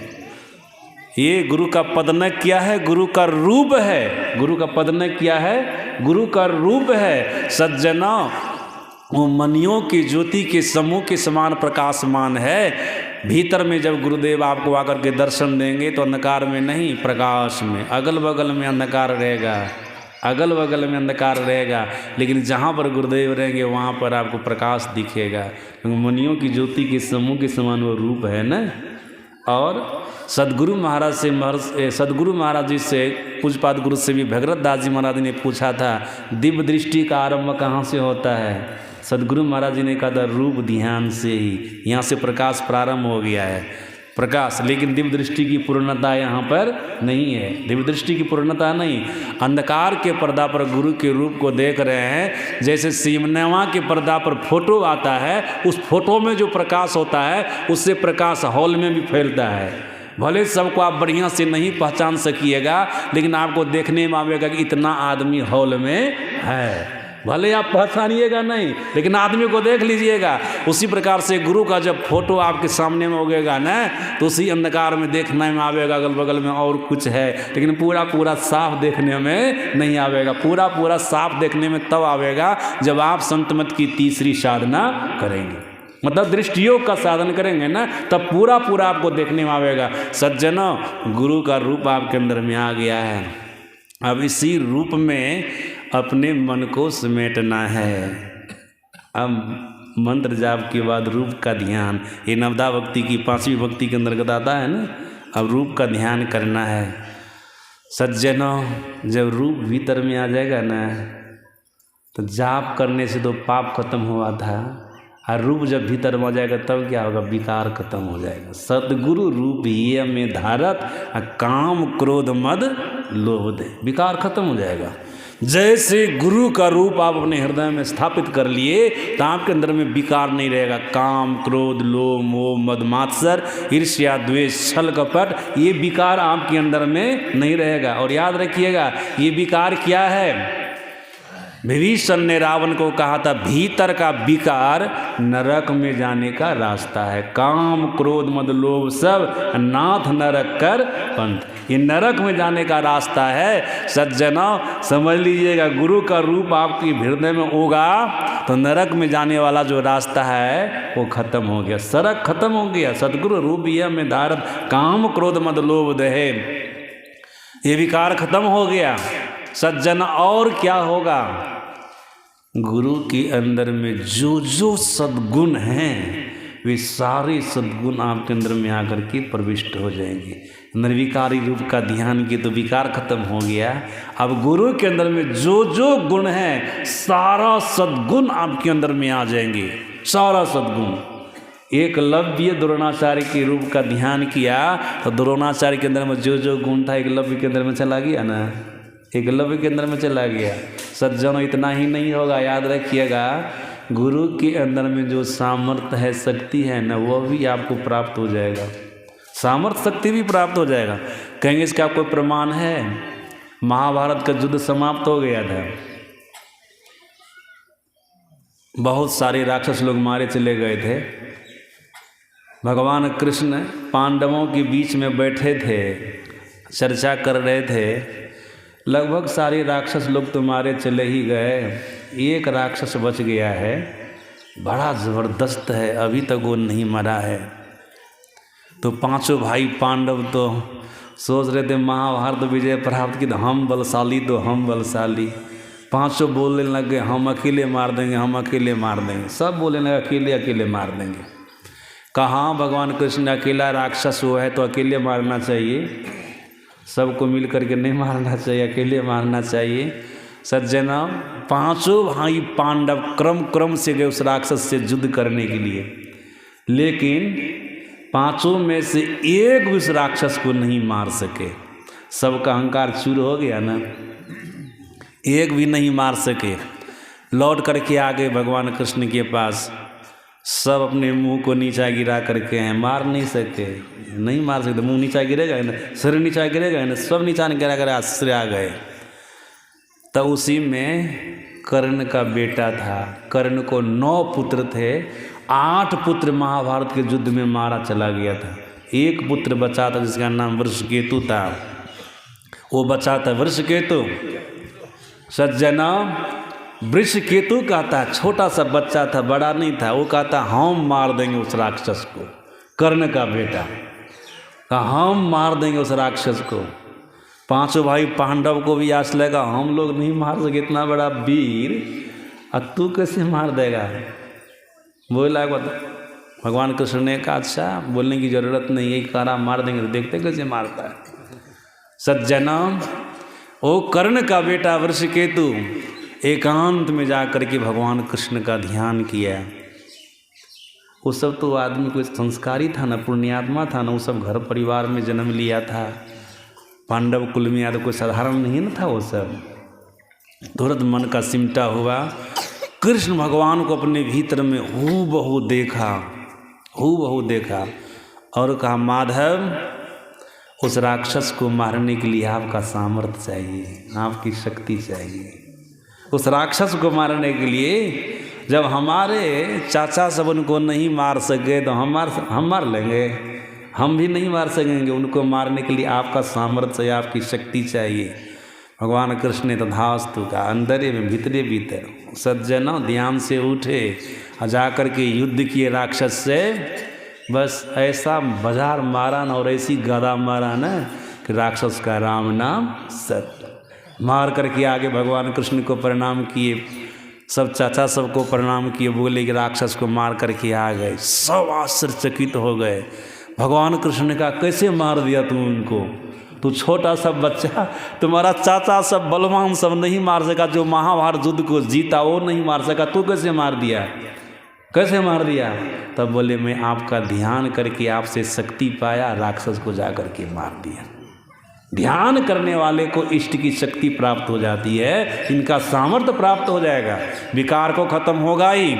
ये गुरु का पदनक क्या है, गुरु का रूप है। गुरु का पदनक क्या है, गुरु का रूप है। सज्जना वो मनियों की ज्योति के समूह के समान प्रकाशमान है। भीतर में जब गुरुदेव आपको आकर के दर्शन देंगे तो अंधकार में नहीं, प्रकाश में। अगल बगल में अंधकार रहेगा, अगल बगल में अंधकार रहेगा, लेकिन जहाँ पर गुरुदेव रहेंगे वहाँ पर आपको प्रकाश दिखेगा, क्योंकि मनियों की ज्योति के समूह के समान वो रूप है ना। और सदगुरु महाराज से सदगुरु महाराज जी से पूज्यपाद गुरु से भी भगीरथ दास जी महाराज ने पूछा था, दिव्य दृष्टि का आरंभ कहाँ से होता है? सदगुरु महाराज जी ने कहा था, रूप ध्यान से ही, यहाँ से प्रकाश प्रारंभ हो गया है, प्रकाश। लेकिन दिव्य दृष्टि की पूर्णता यहाँ पर नहीं है, दिव्य दृष्टि की पूर्णता नहीं। अंधकार के पर्दा पर गुरु के रूप को देख रहे हैं, जैसे सिनेमा के पर्दा पर फोटो आता है, उस फोटो में जो प्रकाश होता है उससे प्रकाश हॉल में भी फैलता है। भले सबको आप बढ़िया से नहीं पहचान सकिएगा, लेकिन आपको देखने में आएगा कि इतना आदमी हॉल में है। भले आप पहचानिएगा नहीं, लेकिन आदमी को देख लीजिएगा। उसी प्रकार से गुरु का जब फोटो आपके सामने में होगा ना, तो उसी अंधकार में देखने में आवेगा, अगल बगल में और कुछ है, लेकिन पूरा पूरा साफ देखने में नहीं आवेगा। पूरा पूरा साफ देखने में तब आवेगा जब आप संत मत की तीसरी साधना करेंगे, मतलब दृष्टियोग का साधन करेंगे ना, तब पूरा पूरा आपको देखने में आवेगा। सज्जनों, गुरु का रूप आपके अंदर में आ गया है। अब इसी रूप में अपने मन को समेटना है। अब मंत्र जाप के बाद रूप का ध्यान, ये नवदा भक्ति की 5वीं भक्ति के अंतर्गत आता है ना। अब रूप का ध्यान करना है। सज्जनों, जब रूप भीतर में आ जाएगा ना, तो जाप करने से तो पाप खत्म हुआ था, और रूप जब भीतर में आ जाएगा तब क्या होगा, विकार खत्म हो जाएगा। सतगुरु रूप ये में धारत, काम क्रोध मद लोभ दे, विकार खत्म हो जाएगा। जैसे गुरु का रूप आप अपने हृदय में स्थापित कर लिए, तो आपके अंदर में विकार नहीं रहेगा। काम क्रोध लोभ मोह मद मात्सर ईर्ष्या द्वेष छल कपट, ये विकार आपके अंदर में नहीं रहेगा। और याद रखिएगा, ये विकार क्या है? विभीषण ने रावण को कहा था, भीतर का विकार नरक में जाने का रास्ता है। काम क्रोध मद लोभ सब नाथ नरक कर पंथ, ये नरक में जाने का रास्ता है। सज्जनों, समझ लीजिएगा, गुरु का रूप आपके हृदय में होगा तो नरक में जाने वाला जो रास्ता है वो खत्म हो गया, सड़क खत्म हो गया। सदगुरु रूप यह में धारत, काम क्रोध मद लोभ दहे, ये विकार खत्म हो गया। सज्जन, और क्या होगा? गुरु के अंदर में जो जो सद्गुण हैं, वे सारे सद्गुण आपके अंदर में आकर के प्रविष्ट हो जाएंगे। निर्विकारी रूप का ध्यान किए तो विकार खत्म हो गया। अब गुरु के अंदर में जो जो गुण हैं, सारा सद्गुण आपके अंदर में आ जाएंगे, सारा सद्गुण। एकलव्य द्रोणाचार्य के रूप का ध्यान किया तो द्रोणाचार्य के अंदर में जो जो गुण था एकलव्य के अंदर में चला गया ना, एकलव्य के अंदर में चला गया। सज्जनों, इतना ही नहीं होगा, याद रखिएगा, गुरु के अंदर में जो सामर्थ्य है, शक्ति है ना, वो भी आपको प्राप्त हो जाएगा। सामर्थ्य शक्ति भी प्राप्त हो जाएगा। कहेंगे इसका कोई प्रमाण है? महाभारत का युद्ध समाप्त हो गया था, बहुत सारे राक्षस लोग मारे चले गए थे। भगवान कृष्ण पांडवों के बीच में बैठे थे, चर्चा कर रहे थे। लगभग सारे राक्षस लोग तो मारे चले ही गए, एक राक्षस बच गया है, बड़ा ज़बरदस्त है, अभी तक वो नहीं मरा है। तो पांचों भाई पांडव तो सोच रहे थे महाभारत विजय प्राप्त की, तो हम बलशाली तो हम बलशाली। पांचों बोलने लगे हम अकेले मार देंगे, हम अकेले मार देंगे। सब बोलने लगे अकेले अकेले मार देंगे। कहाँ भगवान कृष्ण अकेला राक्षस वो है तो अकेले मारना चाहिए, सबको मिल करके नहीं मारना चाहिए, अकेले मारना चाहिए। सज्जना पांचों भाई पांडव क्रम से गए उस राक्षस से युद्ध करने के लिए, लेकिन पांचों में से एक भी उस राक्षस को नहीं मार सके। सबका अहंकार चूर हो गया ना, एक भी नहीं मार सके। लौट करके आ गए भगवान कृष्ण के पास, सब अपने मुंह को नीचा गिरा करके हैं, मार नहीं सके, नहीं मार सकते। मुंह नीचा गिरेगा ना, शरीर नीचा गिरेगा ना, सब नीचा गिरा कर आश्रय आ गए। तो उसी में कर्ण का बेटा था। कर्ण को 9 पुत्र थे, 8 पुत्र महाभारत के युद्ध में मारा चला गया था। एक पुत्र बचा था जिसका नाम वृषकेतु था, वो बचा था वृषकेतु। सज्जना वृषकेतु कहता, छोटा सा बच्चा था, बड़ा नहीं था, वो कहता हम मार देंगे उस राक्षस को। कर्ण का बेटा कहा हम मार देंगे उस राक्षस को। पांचों भाई पांडव को भी आस लगा हम लोग नहीं मार सके, इतना बड़ा वीर, अब तू कैसे मार देगा। बोला भगवान कृष्ण ने कहा अच्छा बोलने की जरूरत नहीं है, कारा मार देंगे तो देखते कैसे मारता है। सज्जना वो कर्ण का बेटा वृषकेतु एकांत में जा कर के भगवान कृष्ण का ध्यान किया। वो सब तो आदमी कोई संस्कारी था ना, पुण्यात्मा था ना, वो सब घर परिवार में जन्म लिया था। पांडव कुल में या तो कोई साधारण नहीं ना था वो सब। तुरंत मन का सिमटा हुआ, कृष्ण भगवान को अपने भीतर में हूबहू देखा और कहा माधव उस राक्षस को मारने के लिए आपका सामर्थ्य चाहिए, आपकी शक्ति चाहिए। उस राक्षस को मारने के लिए जब हमारे चाचा सब उनको नहीं मार सके तो हम मार लेंगे, हम भी नहीं मार सकेंगे। उनको मारने के लिए आपका सामर्थ्य, आपकी शक्ति चाहिए। भगवान कृष्ण ने तथास्तु का अंदर में भीतर सज्जना ध्यान से उठे और जाकर के युद्ध किए राक्षस से। बस ऐसा बाजार मारा ना और ऐसी गदा मारा ना कि राक्षस का राम नाम सत्य। मार करके आगे भगवान कृष्ण को प्रणाम किए, सब चाचा सबको प्रणाम किए, बोले कि राक्षस को मार करके आ गए। सब आश्चर्यचकित हो गए। भगवान कृष्ण ने कहा कैसे मार दिया तुम उनको, तू छोटा सा बच्चा, तुम्हारा चाचा सब बलवान सब नहीं मार सका, जो महाभारत युद्ध को जीता वो नहीं मार सका, तू कैसे मार दिया, कैसे मार दिया। तब बोले मैं आपका ध्यान करके आपसे शक्ति पाया, राक्षस को जा करके मार दिया। ध्यान करने वाले को इष्ट की शक्ति प्राप्त हो जाती है, इनका सामर्थ्य प्राप्त हो जाएगा। विकार को खत्म होगा ही,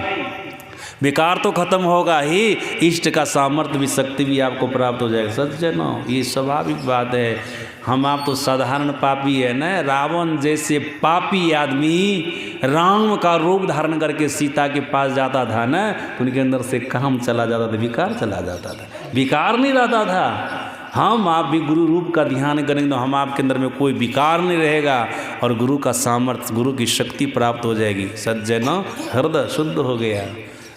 विकार तो खत्म होगा ही, इष्ट का सामर्थ्य भी शक्ति भी आपको प्राप्त हो जाएगा। सज्जनों ये स्वाभाविक बात है। हम आप तो साधारण पापी है ना, रावण जैसे पापी आदमी राम का रूप धारण करके सीता के पास जाता था ना, तो उनके अंदर से काम चला जाता था, विकार चला जाता था, विकार नहीं रहता था। हम आप भी गुरु रूप का ध्यान करेंगे तो हम आपके अंदर में कोई विकार नहीं रहेगा और गुरु का सामर्थ्य, गुरु की शक्ति प्राप्त हो जाएगी। सज्जनों हृदय शुद्ध हो गया।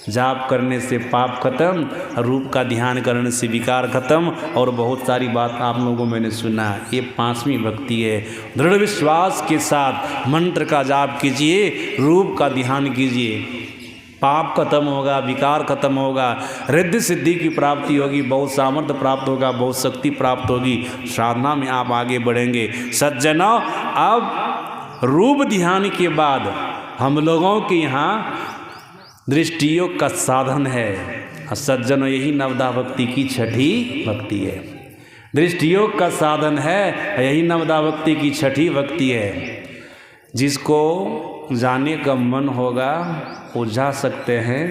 जाप करने से पाप खत्म, रूप का ध्यान करने से विकार खत्म, और बहुत सारी बात आप लोगों को मैंने सुना। ये 5वीं भक्ति है। दृढ़ विश्वास के साथ मंत्र का जाप कीजिए, रूप का ध्यान कीजिए, पाप खत्म होगा, विकार खत्म होगा, रिद्धि सिद्धि की प्राप्ति होगी, बहुत सामर्थ्य प्राप्त होगा, बहुत शक्ति प्राप्त होगी, साधना में आप आगे बढ़ेंगे। सज्जनों अब रूप ध्यान के बाद हम लोगों के यहाँ दृष्टियोग का साधन है। सज्जनों यही नवदा भक्ति की 6ठी भक्ति है। दृष्टियोग का साधन है, यही नवदा भक्ति की 6ठी भक्ति है। जिसको जाने का मन होगा वो जा सकते हैं।